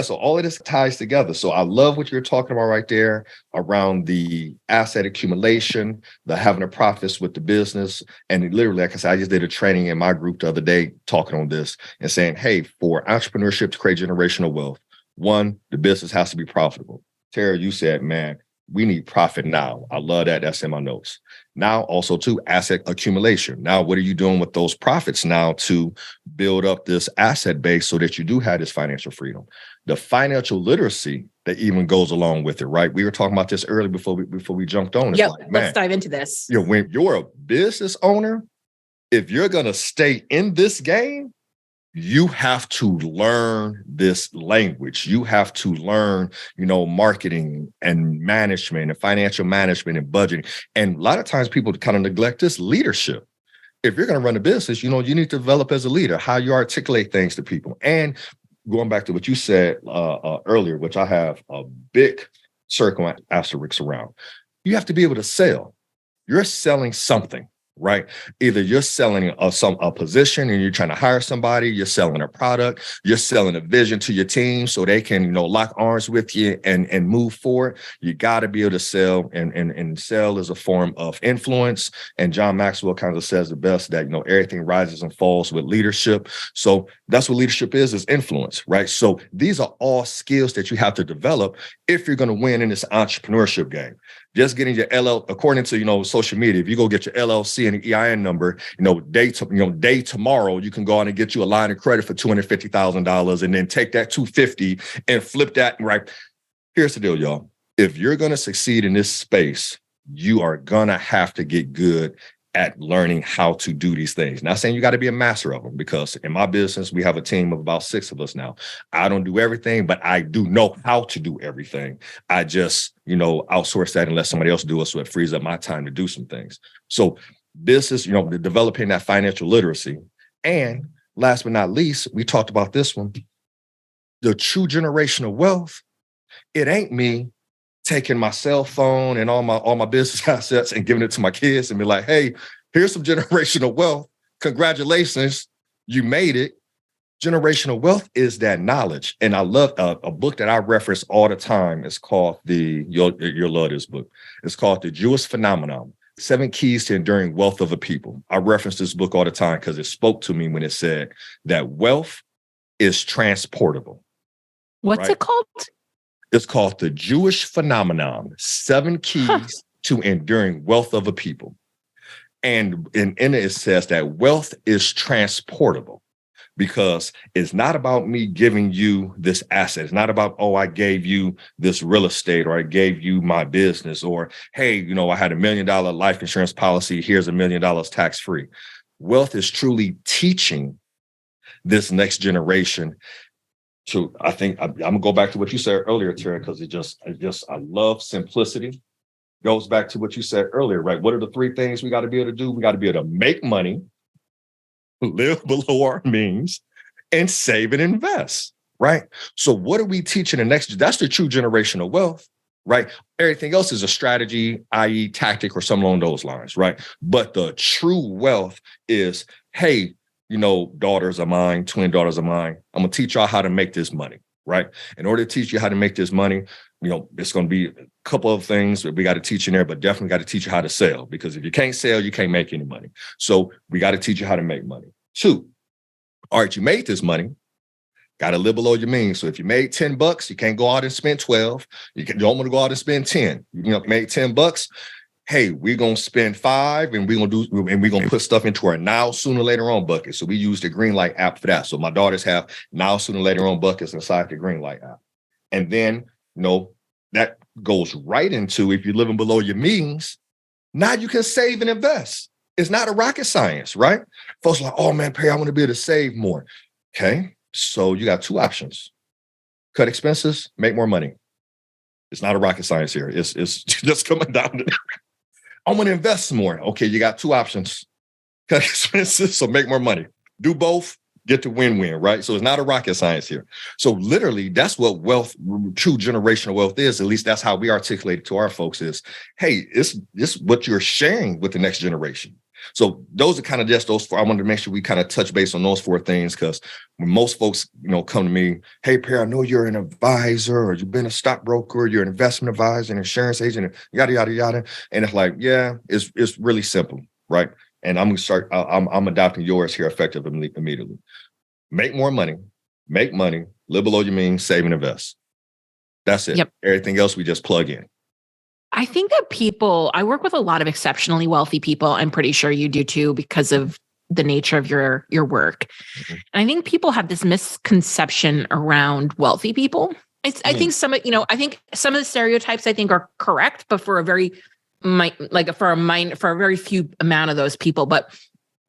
So all of this ties together. So I love what you're talking about right there around the asset accumulation, the having the profits with the business. And literally, like I said, I just did a training in my group the other day talking on this and saying, hey, for entrepreneurship to create generational wealth, one, the business has to be profitable. Tara, you said, man, we need profit now. I love that. That's in my notes. Now, also, too, asset accumulation. Now, what are you doing with those profits now to build up this asset base so that you do have this financial freedom? The financial literacy that even goes along with it, right? We were talking about this earlier before we jumped on. Yeah, let's dive into this. When you're a business owner, if you're going to stay in this game, you have to learn this language. You have to learn, marketing and management and financial management and budgeting. And a lot of times people kind of neglect this leadership. If you're going to run a business, you need to develop as a leader, how you articulate things to people. And going back to what you said earlier, which I have a big circle asterisk around, you have to be able to sell. You're selling something. Right? Either you're selling a position and you're trying to hire somebody, you're selling a product, you're selling a vision to your team so they can, lock arms with you and move forward. You got to be able to sell, and sell is a form of influence. And John Maxwell kind of says the best that, everything rises and falls with leadership. So that's what leadership is influence, right? So these are all skills that you have to develop if you're going to win in this entrepreneurship game. Just getting your according to, social media, if you go get your LLC and the EIN number, day tomorrow, you can go on and get you a line of credit for $250,000 and then take that $250 and flip that. Right. Here's the deal, y'all. If you're going to succeed in this space, you are going to have to get good at learning how to do these things. Not saying you got to be a master of them, because in my business, we have a team of about 6 of us now. I don't do everything, but I do know how to do everything. I just, outsource that and let somebody else do it. So it frees up my time to do some things. So business, developing that financial literacy. And last but not least, we talked about this one, the true generational wealth. It ain't me taking my cell phone and all my business assets and giving it to my kids and be like, hey, here's some generational wealth. Congratulations, you made it. Generational wealth is that knowledge. And I love a book that I reference all the time. It's called you'll love this book. It's called The Jewish Phenomenon, 7 Keys to Enduring Wealth of a People. I reference this book all the time because it spoke to me when it said that wealth is transportable. What's it called? It's called The Jewish Phenomenon, 7 Keys to Enduring Wealth of a People. And in it says that wealth is transportable, because it's not about me giving you this asset. It's not about, I gave you this real estate, or I gave you my business, or, hey, I had $1 million life insurance policy. Here's $1 million tax-free. Wealth is truly teaching this next generation True. I think I'm gonna go back to what you said earlier, Terry, because I love simplicity. Goes back to what you said earlier, right? What are the three things we got to be able to do? We got to be able to make money, live below our means, and save and invest, right? So what are we teaching the next? That's the true generational wealth, right? Everything else is a strategy, i.e. tactic or something along those lines, right? But the true wealth is, hey, daughters of mine, twin daughters of mine, I'm going to teach y'all how to make this money, right? In order to teach you how to make this money, it's going to be a couple of things that we got to teach in there, but definitely got to teach you how to sell, because if you can't sell, you can't make any money. So we got to teach you how to make money. 2, all right, you made this money, got to live below your means. So if you made $10, you can't go out and spend 12. You don't want to go out and spend 10. You made $10. Hey, we're going to spend 5 and we're going to put stuff into our now, sooner, later on bucket. So we use the Greenlight app for that. So my daughters have now, sooner, later on buckets inside the Greenlight app. And then, that goes right into, if you're living below your means, now you can save and invest. It's not a rocket science, right? Folks are like, oh man, Perry, I want to be able to save more. Okay, so you got 2 options. Cut expenses, make more money. It's not a rocket science here. It's just coming down to I want to invest more. Okay, you got 2 options. Cut expenses, so make more money. Do both, get to win-win, right? So it's not a rocket science here. So literally, that's what wealth, true generational wealth is. At least that's how we articulate it to our folks is, hey, it's what you're sharing with the next generation. So those are kind of just those 4. I wanted to make sure we kind of touch base on those 4 things, because when most folks, come to me, hey, Perry, I know you're an advisor, or you've been a stockbroker, you're an investment advisor, an insurance agent, and yada, yada, yada. And it's like, yeah, it's really simple, right? And I'm going to start, I'm adopting yours here effectively immediately. Make more money, make money, live below your means, save and invest. That's it. Yep. Everything else we just plug in. I think that I work with a lot of exceptionally wealthy people. I'm pretty sure you do too, because of the nature of your work. Mm-hmm. And I think people have this misconception around wealthy people. I think some of the stereotypes I think are correct, but for a very few amount of those people. But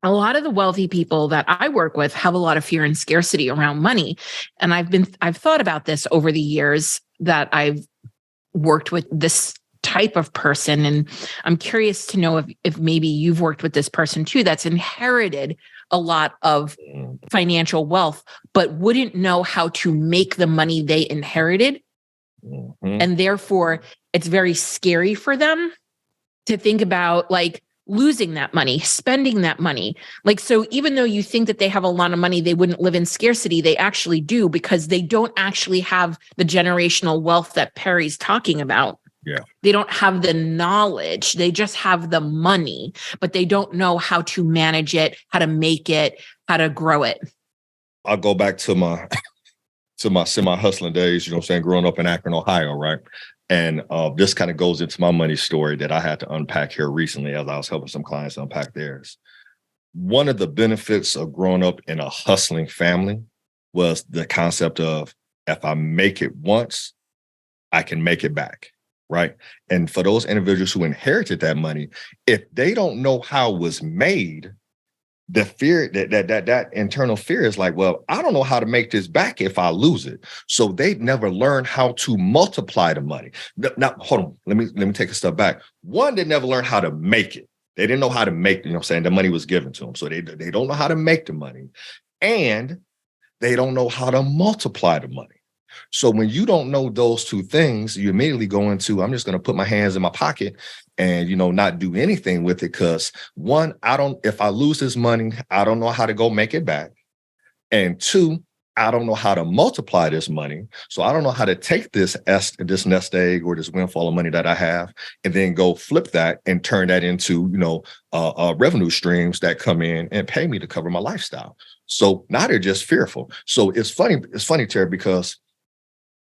a lot of the wealthy people that I work with have a lot of fear and scarcity around money. And I've thought about this over the years that I've worked with this type of person. And I'm curious to know if maybe you've worked with this person too, that's inherited a lot of financial wealth, but wouldn't know how to make the money they inherited. Mm-hmm. And therefore it's very scary for them to think about losing that money, spending that money. So even though you think that they have a lot of money, they wouldn't live in scarcity, they actually do, because they don't actually have the generational wealth that Perry's talking about. Yeah. They don't have the knowledge. They just have the money, but they don't know how to manage it, how to make it, how to grow it. I'll go back to my semi-hustling days, growing up in Akron, Ohio, right? And this kind of goes into my money story that I had to unpack here recently as I was helping some clients unpack theirs. One of the benefits of growing up in a hustling family was the concept of, if I make it once, I can make it back, right? And for those individuals who inherited that money, if they don't know how it was made, the fear, that internal fear is like, well, I don't know how to make this back if I lose it. So they never learn how to multiply the money. Now, hold on. Let me take a step back. One, they never learned how to make it. They didn't know how to make, the money was given to them. So they don't know how to make the money. And they don't know how to multiply the money. So when you don't know those 2 things, you immediately go into, I'm just going to put my hands in my pocket and, not do anything with it. Because 1, if I lose this money, I don't know how to go make it back. And 2, I don't know how to multiply this money. So I don't know how to take this nest egg or this windfall of money that I have and then go flip that and turn that into, revenue streams that come in and pay me to cover my lifestyle. So now they're just fearful. So it's funny, Terry, because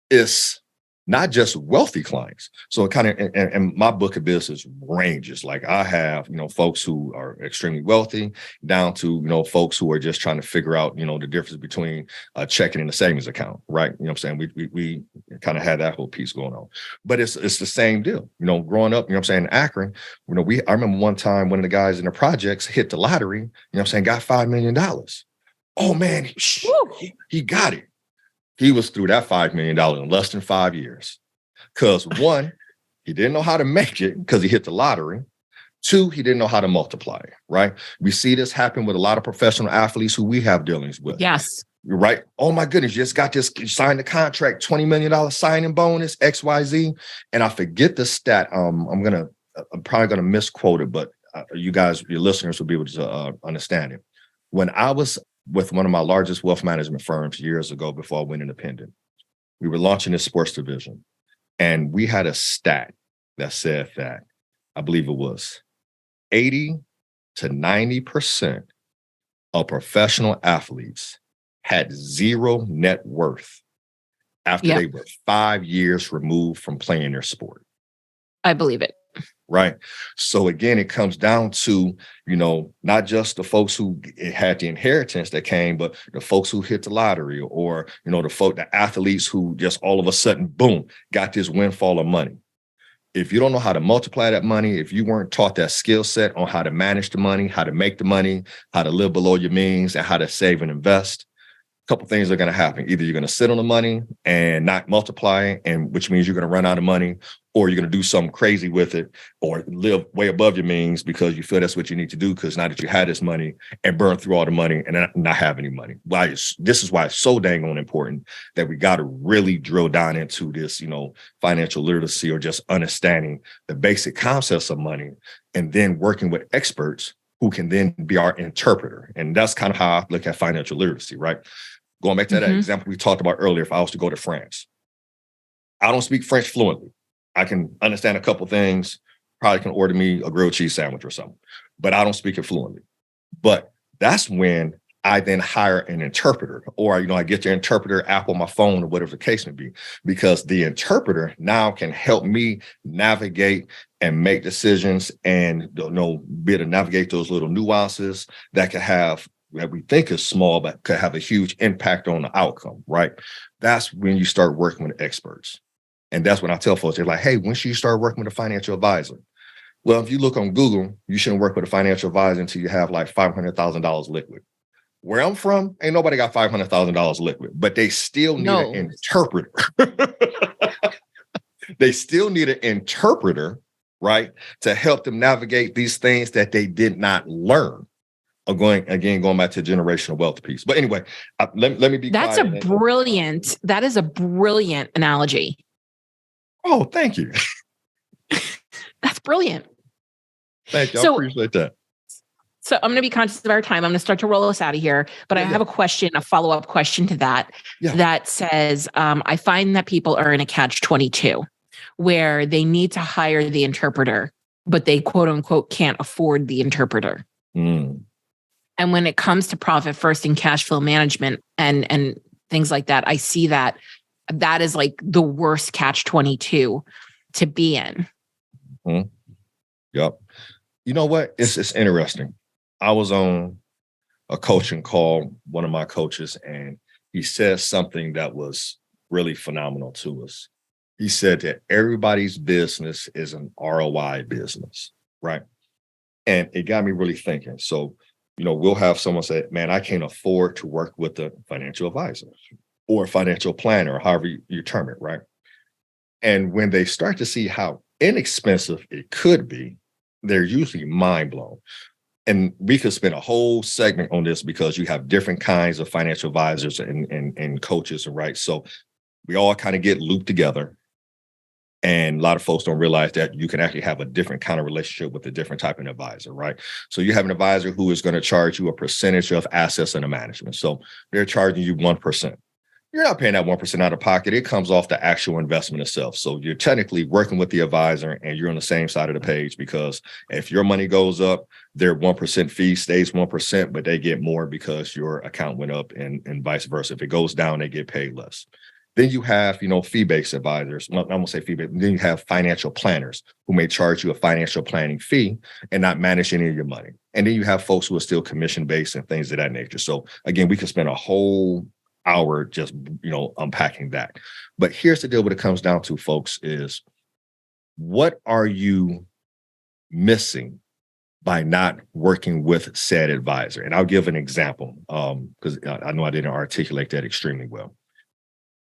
it's not just wealthy clients. So it kind of, and my book of business ranges. Like I have, folks who are extremely wealthy down to, folks who are just trying to figure out, the difference between a checking and a savings account, right? You know what I'm saying? We kind of had that whole piece going on, but it's the same deal, growing up, in Akron, I remember one time one of the guys in the projects hit the lottery, got $5 million. Oh man, he got it. He was through that $5 million in less than 5 years. Because one, he didn't know how to make it because he hit the lottery. Two, he didn't know how to multiply it, right? We see this happen with a lot of professional athletes who we have dealings with. Yes. Right? Oh my goodness, you just got this, you signed the contract, $20 million signing bonus, XYZ. And I forget the stat. I'm probably gonna misquote it, but you guys, your listeners will be able to understand it. When I was with one of my largest wealth management firms years ago before I went independent, we were launching this sports division. And we had a stat that said that I believe it was 80 to 90% of professional athletes had zero net worth after they were 5 years removed from playing their sport. I believe it. Right. So again, it comes down to, not just the folks who had the inheritance that came, but the folks who hit the lottery or, the athletes who just all of a sudden, boom, got this windfall of money. If you don't know how to multiply that money, if you weren't taught that skill set on how to manage the money, how to make the money, how to live below your means, and how to save and invest, a couple things are going to happen. Either you're going to sit on the money and not multiply, and which means you're going to run out of money, or you're going to do something crazy with it, or live way above your means because you feel that's what you need to do because now that you had this money and burn through all the money and not have any money. This is why it's so dang on important that we got to really drill down into this, financial literacy or just understanding the basic concepts of money and then working with experts who can then be our interpreter. And that's kind of how I look at financial literacy, right? Going back to that example we talked about earlier, if I was to go to France, I don't speak French fluently. I can understand a couple things, probably can order me a grilled cheese sandwich or something, but I don't speak it fluently. But that's when I then hire an interpreter, or, I get the interpreter app on my phone or whatever the case may be, because the interpreter now can help me navigate and make decisions and, be able to navigate those little nuances that could have, that we think is small, but could have a huge impact on the outcome, right? That's when you start working with experts. And that's when I tell folks, they're like, hey, when should you start working with a financial advisor? Well, if you look on Google, you shouldn't work with a financial advisor until you have like $500,000 liquid. Where I'm from, ain't nobody got $500,000 liquid, but they still need an interpreter. They still need an interpreter, right, to help them navigate these things that they did not learn. Going back to generational wealth piece. But anyway, let me be quiet. That is a brilliant analogy. Oh, thank you. That's brilliant. Thank you. I appreciate that. So I'm going to be conscious of our time. I'm going to start to roll us out of here, but I have a follow-up question to that, that says, I find that people are in a catch-22 where they need to hire the interpreter, but they quote unquote can't afford the interpreter. And when it comes to profit first and cash flow management and things like that, I see that is like the worst catch-22 to be in. Yep. You know what? It's interesting. I was on a coaching call, one of my coaches, and he said something that was really phenomenal to us. He said that everybody's business is an ROI business, right? And it got me really thinking. So, we'll have someone say, man, I can't afford to work with a financial advisor or a financial planner, or however you term it, right? And when they start to see how inexpensive it could be, they're usually mind blown. And we could spend a whole segment on this because you have different kinds of financial advisors and coaches, right? So we all kind of get looped together. And a lot of folks don't realize that you can actually have a different kind of relationship with a different type of advisor, right? So you have an advisor who is going to charge you a percentage of assets under management. So they're charging you 1%. You're not paying that 1% out of pocket. It comes off the actual investment itself. So you're technically working with the advisor and you're on the same side of the page, because if your money goes up, their 1% fee stays 1%, but they get more because your account went up, and vice versa. If it goes down, they get paid less. Then you have, fee-based advisors. I'm going to say fee-based. Then you have financial planners who may charge you a financial planning fee and not manage any of your money. And then you have folks who are still commission-based and things of that nature. So again, we could spend a whole hour just, unpacking that. But here's the deal: what it comes down to, folks, is what are you missing by not working with said advisor? And I'll give an example because I know I didn't articulate that extremely well.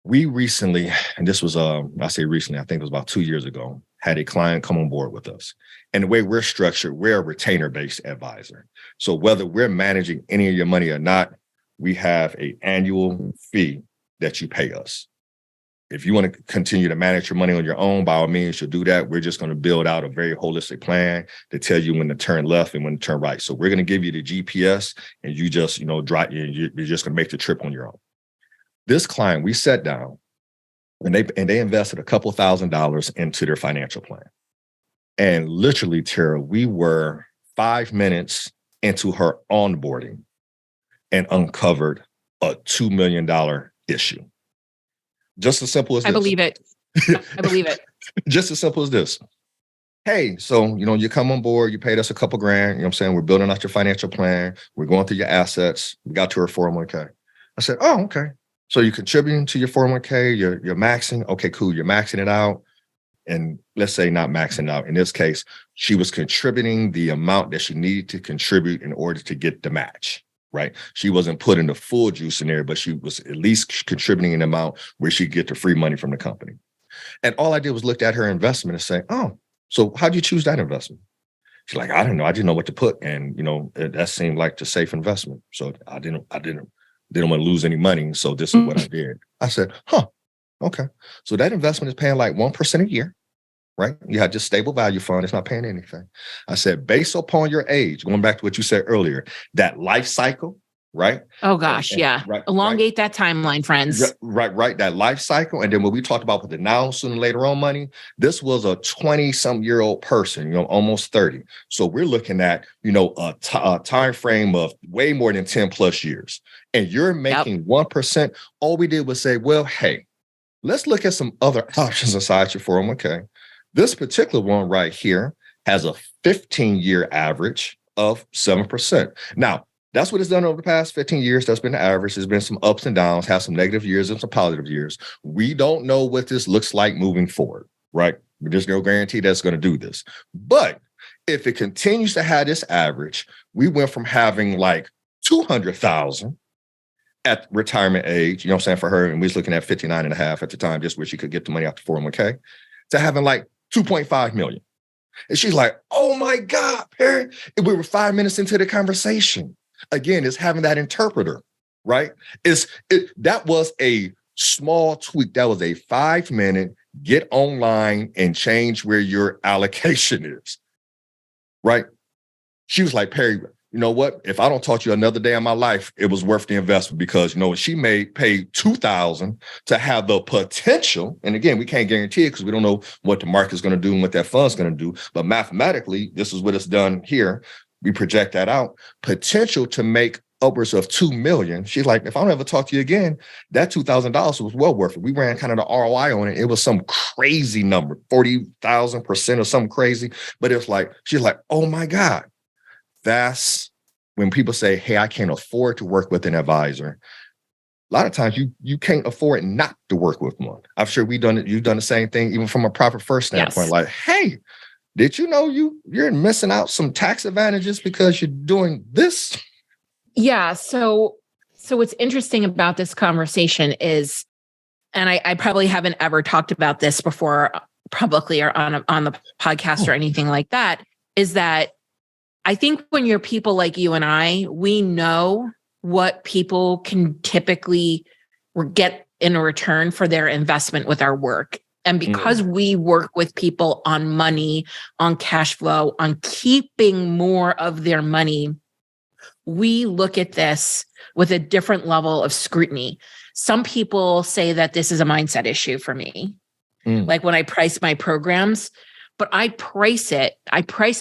We recently, and this was, I say recently, I think it was about 2 years ago, had a client come on board with us. And the way we're structured, we're a retainer-based advisor. So whether we're managing any of your money or not, we have an annual fee that you pay us. If you want to continue to manage your money on your own, by all means, you'll do that. We're just going to build out a very holistic plan to tell you when to turn left and when to turn right. So we're going to give you the GPS, and you just, drive. You're just going to make the trip on your own. This client, we sat down, and they invested a couple $1,000s into their financial plan. And literally, Tara, we were 5 minutes into her onboarding and uncovered a $2 million issue. Just as simple as this. I believe it. I believe it. Just as simple as this. Hey, so, you come on board, you paid us a couple grand, you know what I'm saying? We're building out your financial plan. We're going through your assets. We got to her 401k. I said, oh, okay. So you're contributing to your 401k, you're maxing. Okay, cool. You're maxing it out. And let's say not maxing out. In this case, she was contributing the amount that she needed to contribute in order to get the match. Right. She wasn't putting the full juice in there, but she was at least contributing an amount where she could get the free money from the company. And all I did was look at her investment and say, oh, so how'd you choose that investment? She's like, I don't know. I didn't know what to put. And, that seemed like the safe investment. So I didn't want to lose any money. So this is what I did. I said, okay. So that investment is paying like 1% a year. Right? You had just stable value fund. It's not paying anything. I said, based upon your age, going back to what you said earlier, that life cycle, right? Oh gosh, yeah. Right, elongate that timeline, friends. Right. That life cycle. And then what we talked about with the now, soon and later on money, this was a 20-some-year-old person, almost 30. So we're looking at, a time frame of way more than 10 plus years. And you're making 1%. All we did was say, well, hey, let's look at some other options aside your 401k. This particular one right here has a 15-year average of 7%. Now, that's what it's done over the past 15 years. That's been the average. There's been some ups and downs, has some negative years and some positive years. We don't know what this looks like moving forward, right? There's no guarantee that's going to do this. But if it continues to have this average, we went from having like 200,000 at retirement age, for her, and we was looking at 59 and a half at the time, just where she could get the money out the 401k, to having like 2.5 million. And she's like, oh my God, Perry. And we were 5 minutes into the conversation. Again, it's having that interpreter, right? That was a small tweak. That was a 5-minute get online and change where your allocation is, right? She was like, Perry, you know what? If I don't talk to you another day in my life, it was worth the investment, because, she paid $2,000 to have the potential. And again, we can't guarantee it because we don't know what the market's going to do and what that fund's going to do. But mathematically, this is what it's done here. We project that out. Potential to make upwards of $2 million. She's like, if I don't ever talk to you again, that $2,000 was well worth it. We ran kind of the ROI on it. It was some crazy number, 40,000% or something crazy. But it's like, she's like, oh my God. That's when people say, hey, I can't afford to work with an advisor. A lot of times you can't afford not to work with one. I'm sure you've done the same thing, even from a profit first standpoint. Yes. Like, hey, did you know you're missing out some tax advantages because you're doing this? Yeah. So what's interesting about this conversation is, and I probably haven't ever talked about this before publicly or on the podcast or anything like that, is that I think when you're people like you and I, we know what people can typically get in return for their investment with our work. And because we work with people on money, on cash flow, on keeping more of their money, we look at this with a different level of scrutiny. Some people say that this is a mindset issue for me. Like when I price my programs, but I price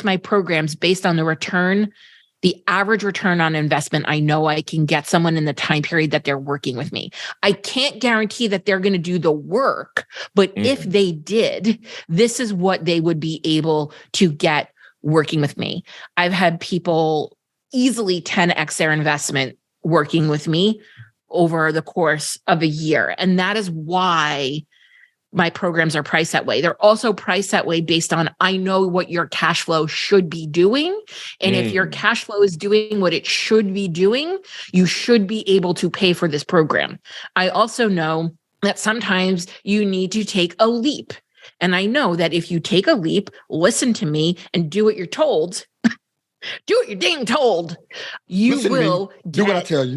my programs based on the return, the average return on investment. I know I can get someone in the time period that they're working with me. I can't guarantee that they're going to do the work, but if they did, this is what they would be able to get working with me. I've had people easily 10x their investment working with me over the course of a year. And that is why my programs are priced that way. They're also priced that way based on, I know what your cash flow should be doing. And if your cash flow is doing what it should be doing, you should be able to pay for this program. I also know that sometimes you need to take a leap. And I know that if you take a leap, listen to me and do what you're told, do what you're dang told, you Listen will to me. Do what I tell you.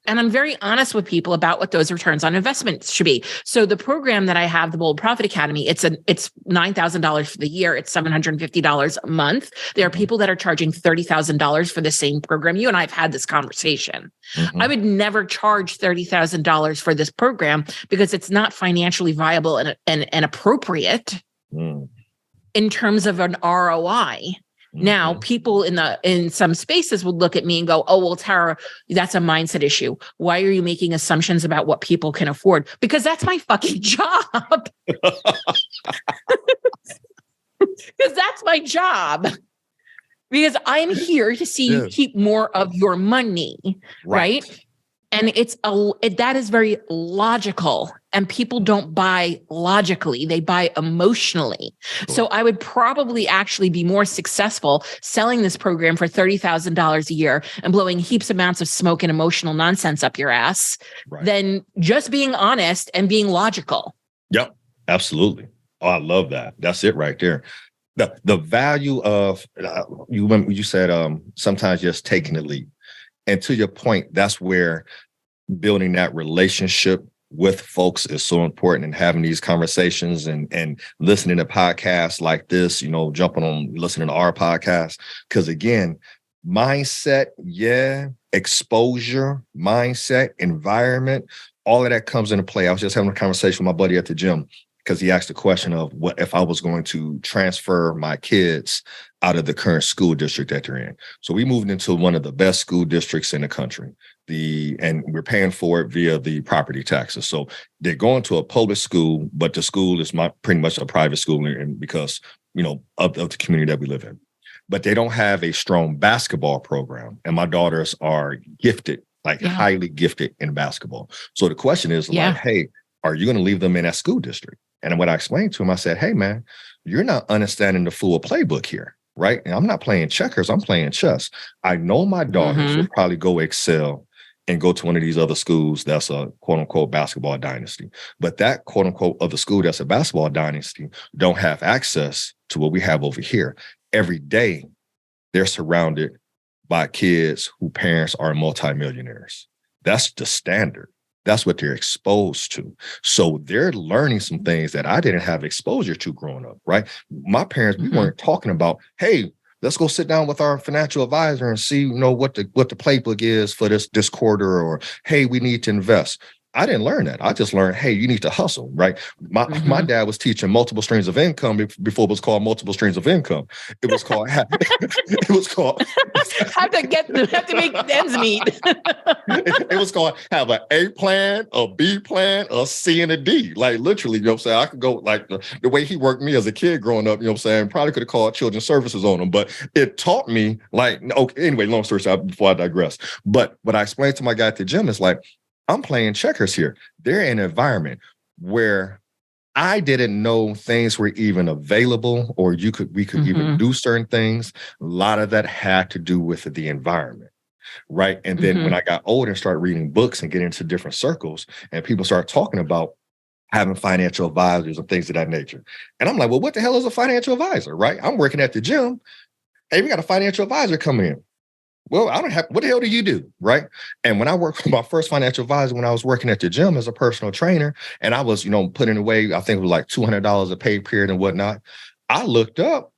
And I'm very honest with people about what those returns on investments should be. So the program that I have, the Bold Profit Academy, it's $9,000 for the year. It's $750 a month. There are people that are charging $30,000 for the same program. You and I have had this conversation. I would never charge $30,000 for this program because it's not financially viable and appropriate in terms of an ROI. Now, people in some spaces would look at me and go, oh, well, Tara, that's a mindset issue. Why are you making assumptions about what people can afford? Because that's my fucking job. Because that's my job. Because I'm here to see you keep more of your money, right? And that is very logical. And people don't buy logically, they buy emotionally. So I would probably actually be more successful selling this program for $30,000 a year and blowing heaps amounts of smoke and emotional nonsense up your ass than just being honest and being logical. Yep, absolutely. Oh, I love that. That's it right there. The value of, you said sometimes just taking the leap. And to your point, that's where building that relationship with folks is so important, and having these conversations and listening to podcasts like this, jumping on, listening to our podcast. Because again, mindset, exposure, mindset, environment, all of that comes into play. I was just having a conversation with my buddy at the gym because he asked the question of what if I was going to transfer my kids out of the current school district that they're in. So we moved into one of the best school districts in the country. And we're paying for it via the property taxes. So they're going to a public school, but the school is pretty much a private school because, of the community that we live in. But they don't have a strong basketball program. And my daughters are gifted, highly gifted in basketball. So the question is hey, are you going to leave them in that school district? And what I explained to him, I said, hey, man, you're not understanding the full playbook here, right? And I'm not playing checkers. I'm playing chess. I know my daughters will probably go excel and go to one of these other schools that's a quote unquote basketball dynasty. But that quote unquote other school that's a basketball dynasty don't have access to what we have over here. Every day, they're surrounded by kids whose parents are multimillionaires. That's the standard. That's what they're exposed to. So they're learning some things that I didn't have exposure to growing up, right? My parents, we weren't talking about, hey, let's go sit down with our financial advisor and see, what the playbook is for this quarter, or, hey, we need to invest. I didn't learn that. I just learned, hey, you need to hustle, right? My dad was teaching multiple streams of income before it was called multiple streams of income. It was called, have to make ends meet. It was called have an A plan, a B plan, a C, and a D. Like literally, you know what I'm saying? I could go like the way he worked me as a kid growing up, you know what I'm saying? Probably could have called children's services on him, but it taught me anyway, long story short, before I digress. But what I explained to my guy at the gym is I'm playing checkers here. They're in an environment where I didn't know things were even available, or we could even do certain things. A lot of that had to do with the environment, right? And then when I got older and started reading books and getting into different circles, and people start talking about having financial advisors and things of that nature. And I'm like, well, what the hell is a financial advisor, right? I'm working at the gym. Hey, we got a financial advisor coming in. Well, what the hell do you do, right? And when I worked with my first financial advisor, when I was working at the gym as a personal trainer, and I was, putting away, I think it was like $200 a pay period and whatnot, I looked up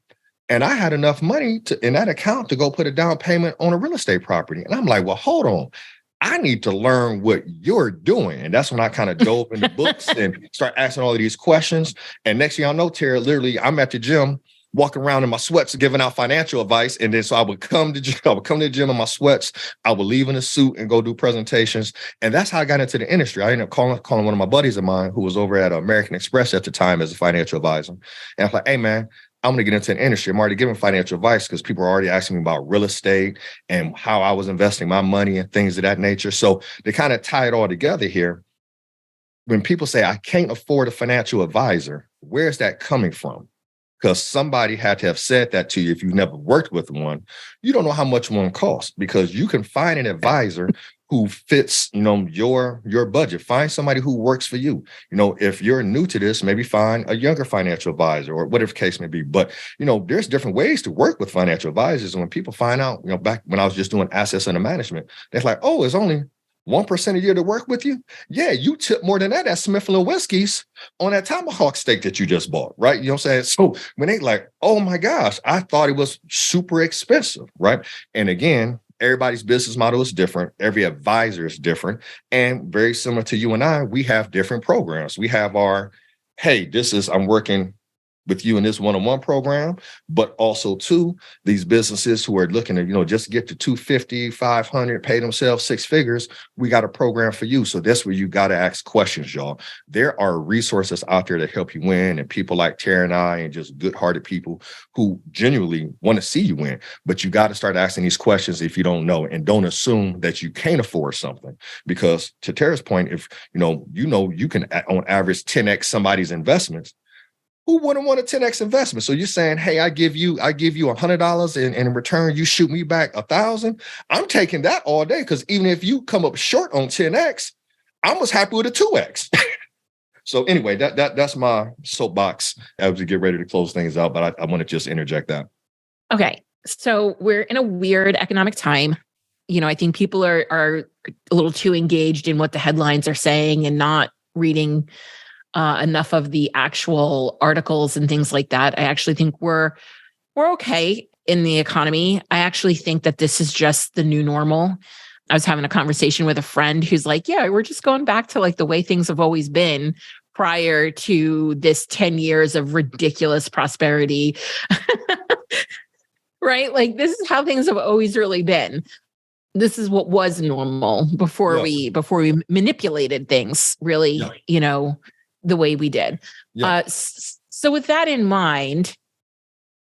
and I had enough money in that account to go put a down payment on a real estate property. And I'm like, well, hold on. I need to learn what you're doing. And that's when I kind of dove into books and start asking all of these questions. And next thing I know, Tara, literally, I'm at the gym, walking around in my sweats, giving out financial advice. And then so I would come to the gym in my sweats. I would leave in a suit and go do presentations. And that's how I got into the industry. I ended up calling one of my buddies of mine who was over at American Express at the time as a financial advisor. And I was like, hey, man, I'm going to get into the industry. I'm already giving financial advice because people are already asking me about real estate and how I was investing my money and things of that nature. So to kind of tie it all together here, when people say, I can't afford a financial advisor, where's that coming from? Because somebody had to have said that to you. If you've never worked with one, you don't know how much one costs, because you can find an advisor who fits, your budget. Find somebody who works for you. If you're new to this, maybe find a younger financial advisor or whatever the case may be. But, there's different ways to work with financial advisors. And when people find out, back when I was just doing assets under management, they're like, oh, it's only 1% a year to work with you. Yeah, you tip more than that at Smith & Whiskey's on that tomahawk steak that you just bought, right? You know what I'm saying? So when they like, oh my gosh, I thought it was super expensive, right? And again, everybody's business model is different. Every advisor is different. And very similar to you and I, we have different programs. We have our, hey, I'm working with you in this one-on-one program, but also too, these businesses who are looking to, just get to 250, 500, pay themselves 6 figures. We got a program for you. So that's where you got to ask questions, y'all. There are resources out there to help you win, and people like Tara and I, and just good-hearted people who genuinely want to see you win. But you got to start asking these questions if you don't know, and don't assume that you can't afford something. Because to Tara's point, if you can on average 10x somebody's investments, who wouldn't want a 10x investment? So you're saying, hey, I give you $100 and in return, you shoot me back 1,000. I'm taking that all day, because even if you come up short on 10x, I'm as happy with a 2x. So anyway, that's my soapbox as we get ready to close things out. But I want to just interject that. Okay. So we're in a weird economic time. I think people are a little too engaged in what the headlines are saying and not reading enough of the actual articles and things like that. I actually think we're okay in the economy. I actually think that this is just the new normal. I was having a conversation with a friend who's like, yeah, we're just going back to like the way things have always been prior to this 10 years of ridiculous prosperity. Right? Like, this is how things have always really been. This is what was normal before we manipulated things really, the way we did. Yeah. So with that in mind,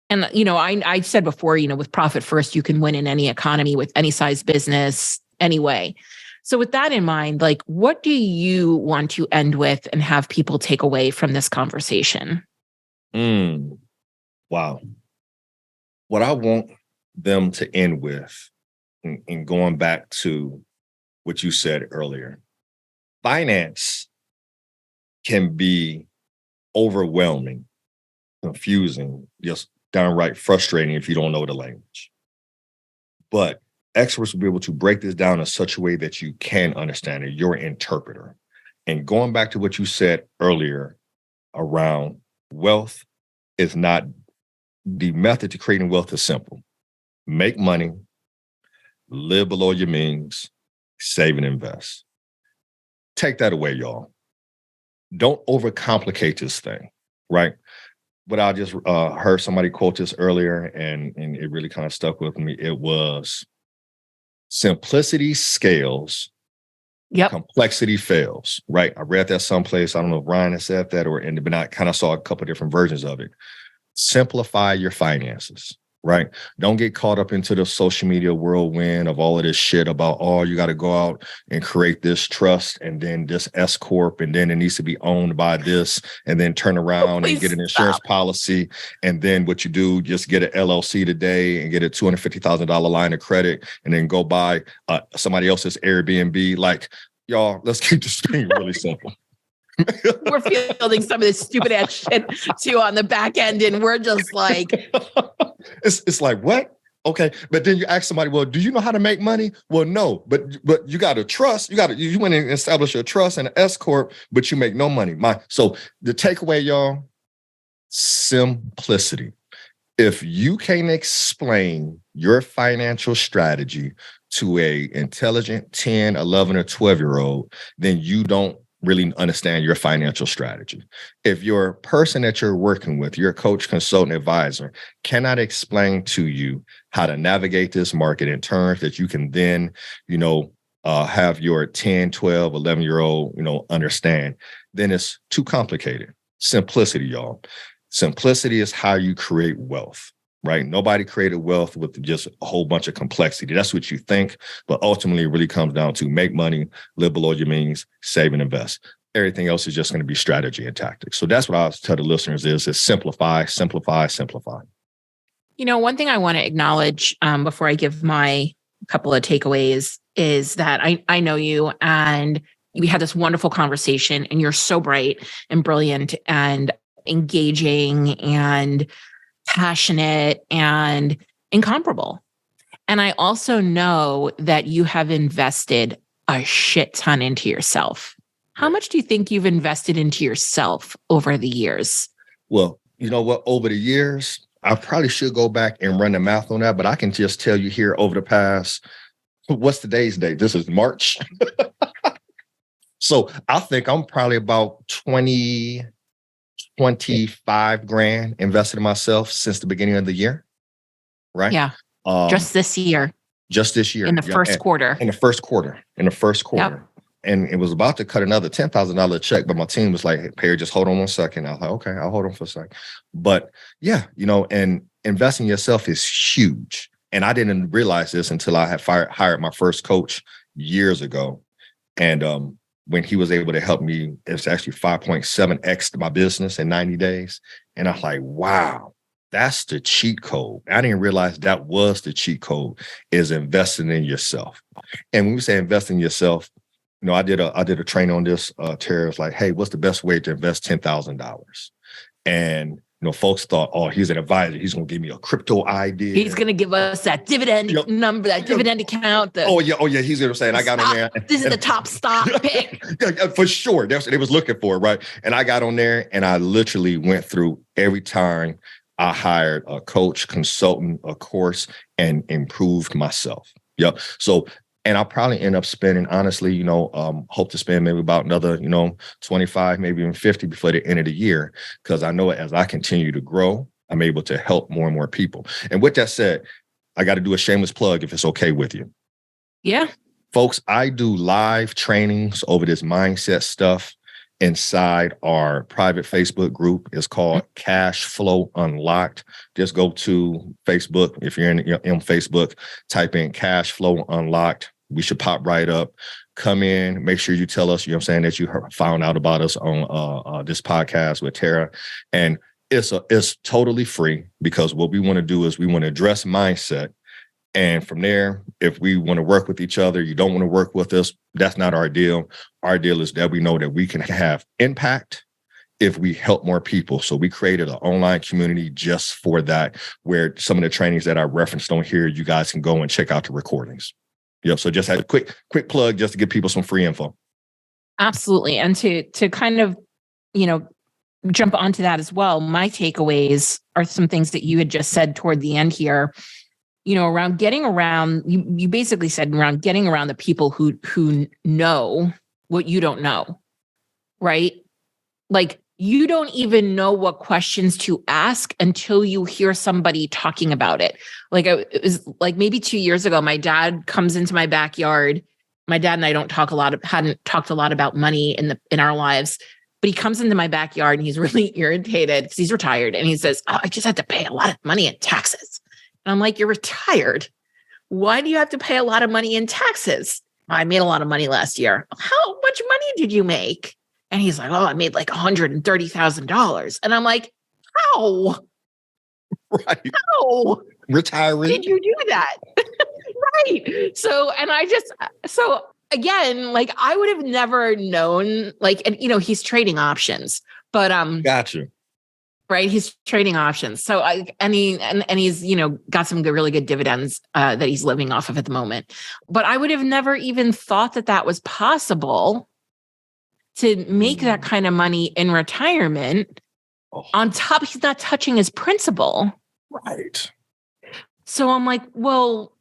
and, I said before, with profit first, you can win in any economy with any size business anyway. So with that in mind, like, what do you want to end with and have people take away from this conversation? Wow. What I want them to end with, and going back to what you said earlier, finance can be overwhelming, confusing, just downright frustrating if you don't know the language. But experts will be able to break this down in such a way that you can understand it. You're an interpreter. And going back to what you said earlier around wealth, is not the method to creating wealth is simple. Make money, live below your means, save and invest. Take that away, y'all. Don't overcomplicate this thing, right? But I just heard somebody quote this earlier, and it really kind of stuck with me. It was, simplicity scales, complexity fails, right? I read that someplace. I don't know if Ryan has said that, but I kind of saw a couple of different versions of it. Simplify your finances, right? Don't get caught up into the social media whirlwind of all of this shit about, oh, you got to go out and create this trust and then this S Corp, and then it needs to be owned by this, and then turn around and get an insurance policy. And then what you do, just get an LLC today and get a $250,000 line of credit, and then go buy somebody else's Airbnb. Like, y'all, let's keep this thing really simple. We're fielding some of this stupid ass shit too on the back end, and we're just like, it's like, what? Okay, but then you ask somebody, well, do you know how to make money? Well, no, but you got to trust. You went and established a trust and an S Corp, but you make no money. So the takeaway, y'all, simplicity. If you can't explain your financial strategy to a intelligent 10, 11, or 12-year-old, then you don't really understand your financial strategy. If your person that you're working with, your coach, consultant, advisor, cannot explain to you how to navigate this market in terms that you can then, have your 10, 12, 11-year-old, understand, then it's too complicated. Simplicity, y'all. Simplicity is how you create wealth. Right? Nobody created wealth with just a whole bunch of complexity. That's what you think, but ultimately it really comes down to make money, live below your means, save and invest. Everything else is just going to be strategy and tactics. So that's what I tell the listeners is simplify, simplify, simplify. One thing I want to acknowledge before I give my couple of takeaways is that I know you, and we had this wonderful conversation, and you're so bright and brilliant and engaging and passionate and incomparable. And I also know that you have invested a shit ton into yourself. How much do you think you've invested into yourself over the years? Well, you know what? Over the years, I probably should go back and run the math on that, but I can just tell you here over the past, what's today's date? This is March. So I think I'm probably about 25 grand invested in myself since the beginning of the year. Right. Yeah. Just this year. Just this year. In the first quarter. In the first quarter. Yep. And it was about to cut another $10,000 check, but my team was like, hey, Perry, just hold on 1 second. I was like, okay, I'll hold on for a second. But yeah, and investing in yourself is huge. And I didn't realize this until I had hired my first coach years ago. And when he was able to help me, it was actually 5.7x my business in 90 days. And I was like, wow, that's the cheat code. I didn't realize that was the cheat code, is investing in yourself. And when we say invest in yourself, I did a training on this. Tara was like, hey, what's the best way to invest $10,000? And folks thought, oh, he's an advisor. He's going to give me a crypto idea. He's going to give us that dividend number, that dividend account. Oh yeah. He's going to say, and I got on there. This is the top stock pick. Yeah, for sure. That's what they was looking for, right? And I got on there, and I literally went through every time I hired a coach, consultant, a course, and improved myself. Yep. So, and I'll probably end up spending, honestly, hope to spend maybe about another, 25, maybe even 50 before the end of the year. Because I know as I continue to grow, I'm able to help more and more people. And with that said, I got to do a shameless plug if it's okay with you. Yeah. Folks, I do live trainings over this mindset stuff inside our private Facebook group. It's called Cash Flow Unlocked. Just go to Facebook. If you're in Facebook, type in Cash Flow Unlocked. We should pop right up. Come in, make sure you tell us, that you found out about us on this podcast with Tara. And it's totally free, because what we want to do is we want to address mindset. And from there, if we want to work with each other, you don't want to work with us, that's not our deal. Our deal is that we know that we can have impact if we help more people. So we created an online community just for that, where some of the trainings that I referenced on here, you guys can go and check out the recordings. Yep. So just had a quick plug just to give people some free info. Absolutely. And to kind of, jump onto that as well, my takeaways are some things that you had just said toward the end here, around getting around, you basically said around getting around the people who know what you don't know, right? Like, you don't even know what questions to ask until you hear somebody talking about it. Like, it was like maybe 2 years ago, my dad comes into my backyard. My dad and I hadn't talked a lot about money in our lives, but he comes into my backyard and he's really irritated because he's retired. And he says, oh, I just had to pay a lot of money in taxes. And I'm like, you're retired. Why do you have to pay a lot of money in taxes? I made a lot of money last year. How much money did you make? And he's like, oh, I made like $130,000. And I'm like, how? Right. How? Retiring. Did you do that? Right. So again, like, I would have never known, like, and he's trading options, but Gotcha. Right. He's trading options. So he's, got some really good dividends that he's living off of at the moment. But I would have never even thought that was possible to make that kind of money in retirement. On top, he's not touching his principal. Right. So I'm like, well,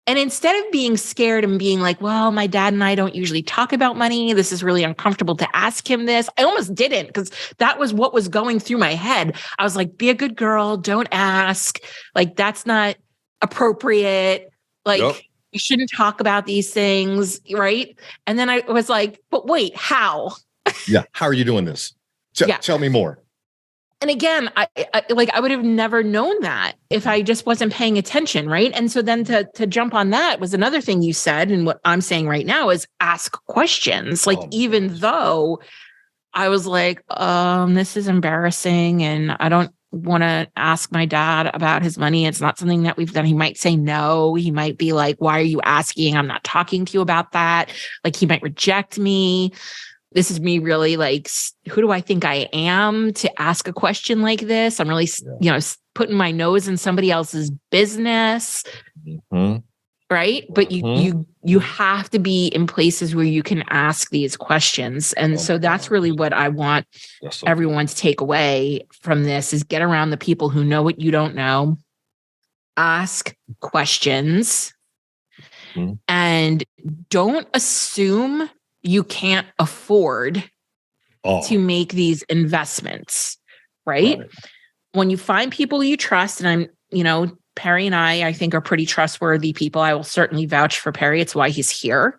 and instead of being scared and being like, well, my dad and I don't usually talk about money, this is really uncomfortable to ask him this. I almost didn't, because that was what was going through my head. I was like, be a good girl, don't ask. Like, that's not appropriate. Like, yep. You shouldn't talk about these things, right? And then I was like, but wait, how? Yeah, how are you doing this? Tell me more. And again, I would have never known that if I just wasn't paying attention, right? And so then to jump on that was another thing you said, and what I'm saying right now is ask questions. Like, even though I was like, this is embarrassing, and I don't want to ask my dad about his money. It's not something that we've done. He might say no. He might be like, why are you asking? I'm not talking to you about that. Like, he might reject me. This is me really like, who do I think I am to ask a question like this? I'm really, putting my nose in somebody else's business. Mm-hmm. Right. But you have to be in places where you can ask these questions. And so that's really what I want everyone to take away from this is get around the people who know what you don't know, ask questions, and don't assume you can't afford to make these investments. Right. When you find people you trust, and Perry and I think, are pretty trustworthy people. I will certainly vouch for Perry. It's why he's here.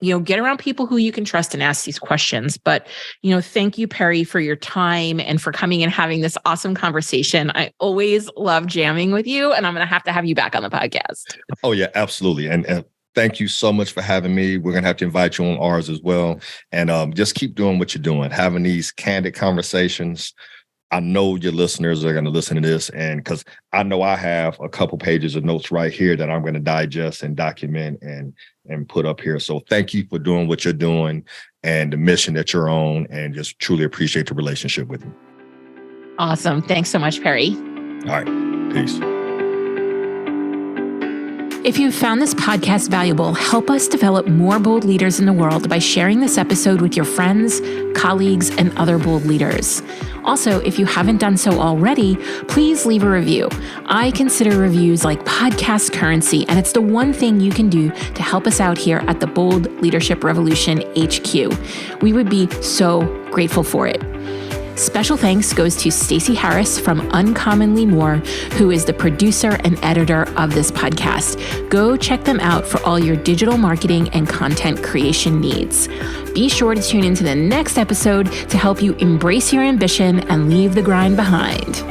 Get around people who you can trust and ask these questions. But, thank you, Perry, for your time and for coming and having this awesome conversation. I always love jamming with you, and I'm going to have you back on the podcast. Oh, yeah, absolutely. And thank you so much for having me. We're going to have to invite you on ours as well. And just keep doing what you're doing, having these candid conversations. I know your listeners are going to listen to this, and because I know I have a couple pages of notes right here that I'm going to digest and document and put up here. So thank you for doing what you're doing and the mission that you're on, and just truly appreciate the relationship with you. Awesome. Thanks so much, Perry. All right. Peace. If you've found this podcast valuable, help us develop more bold leaders in the world by sharing this episode with your friends, colleagues, and other bold leaders. Also, if you haven't done so already, please leave a review. I consider reviews like podcast currency, and it's the one thing you can do to help us out here at the Bold Leadership Revolution HQ. We would be so grateful for it. Special thanks goes to Stacey Harris from Uncommonly More, who is the producer and editor of this podcast. Go check them out for all your digital marketing and content creation needs. Be sure to tune into the next episode to help you embrace your ambition and leave the grind behind.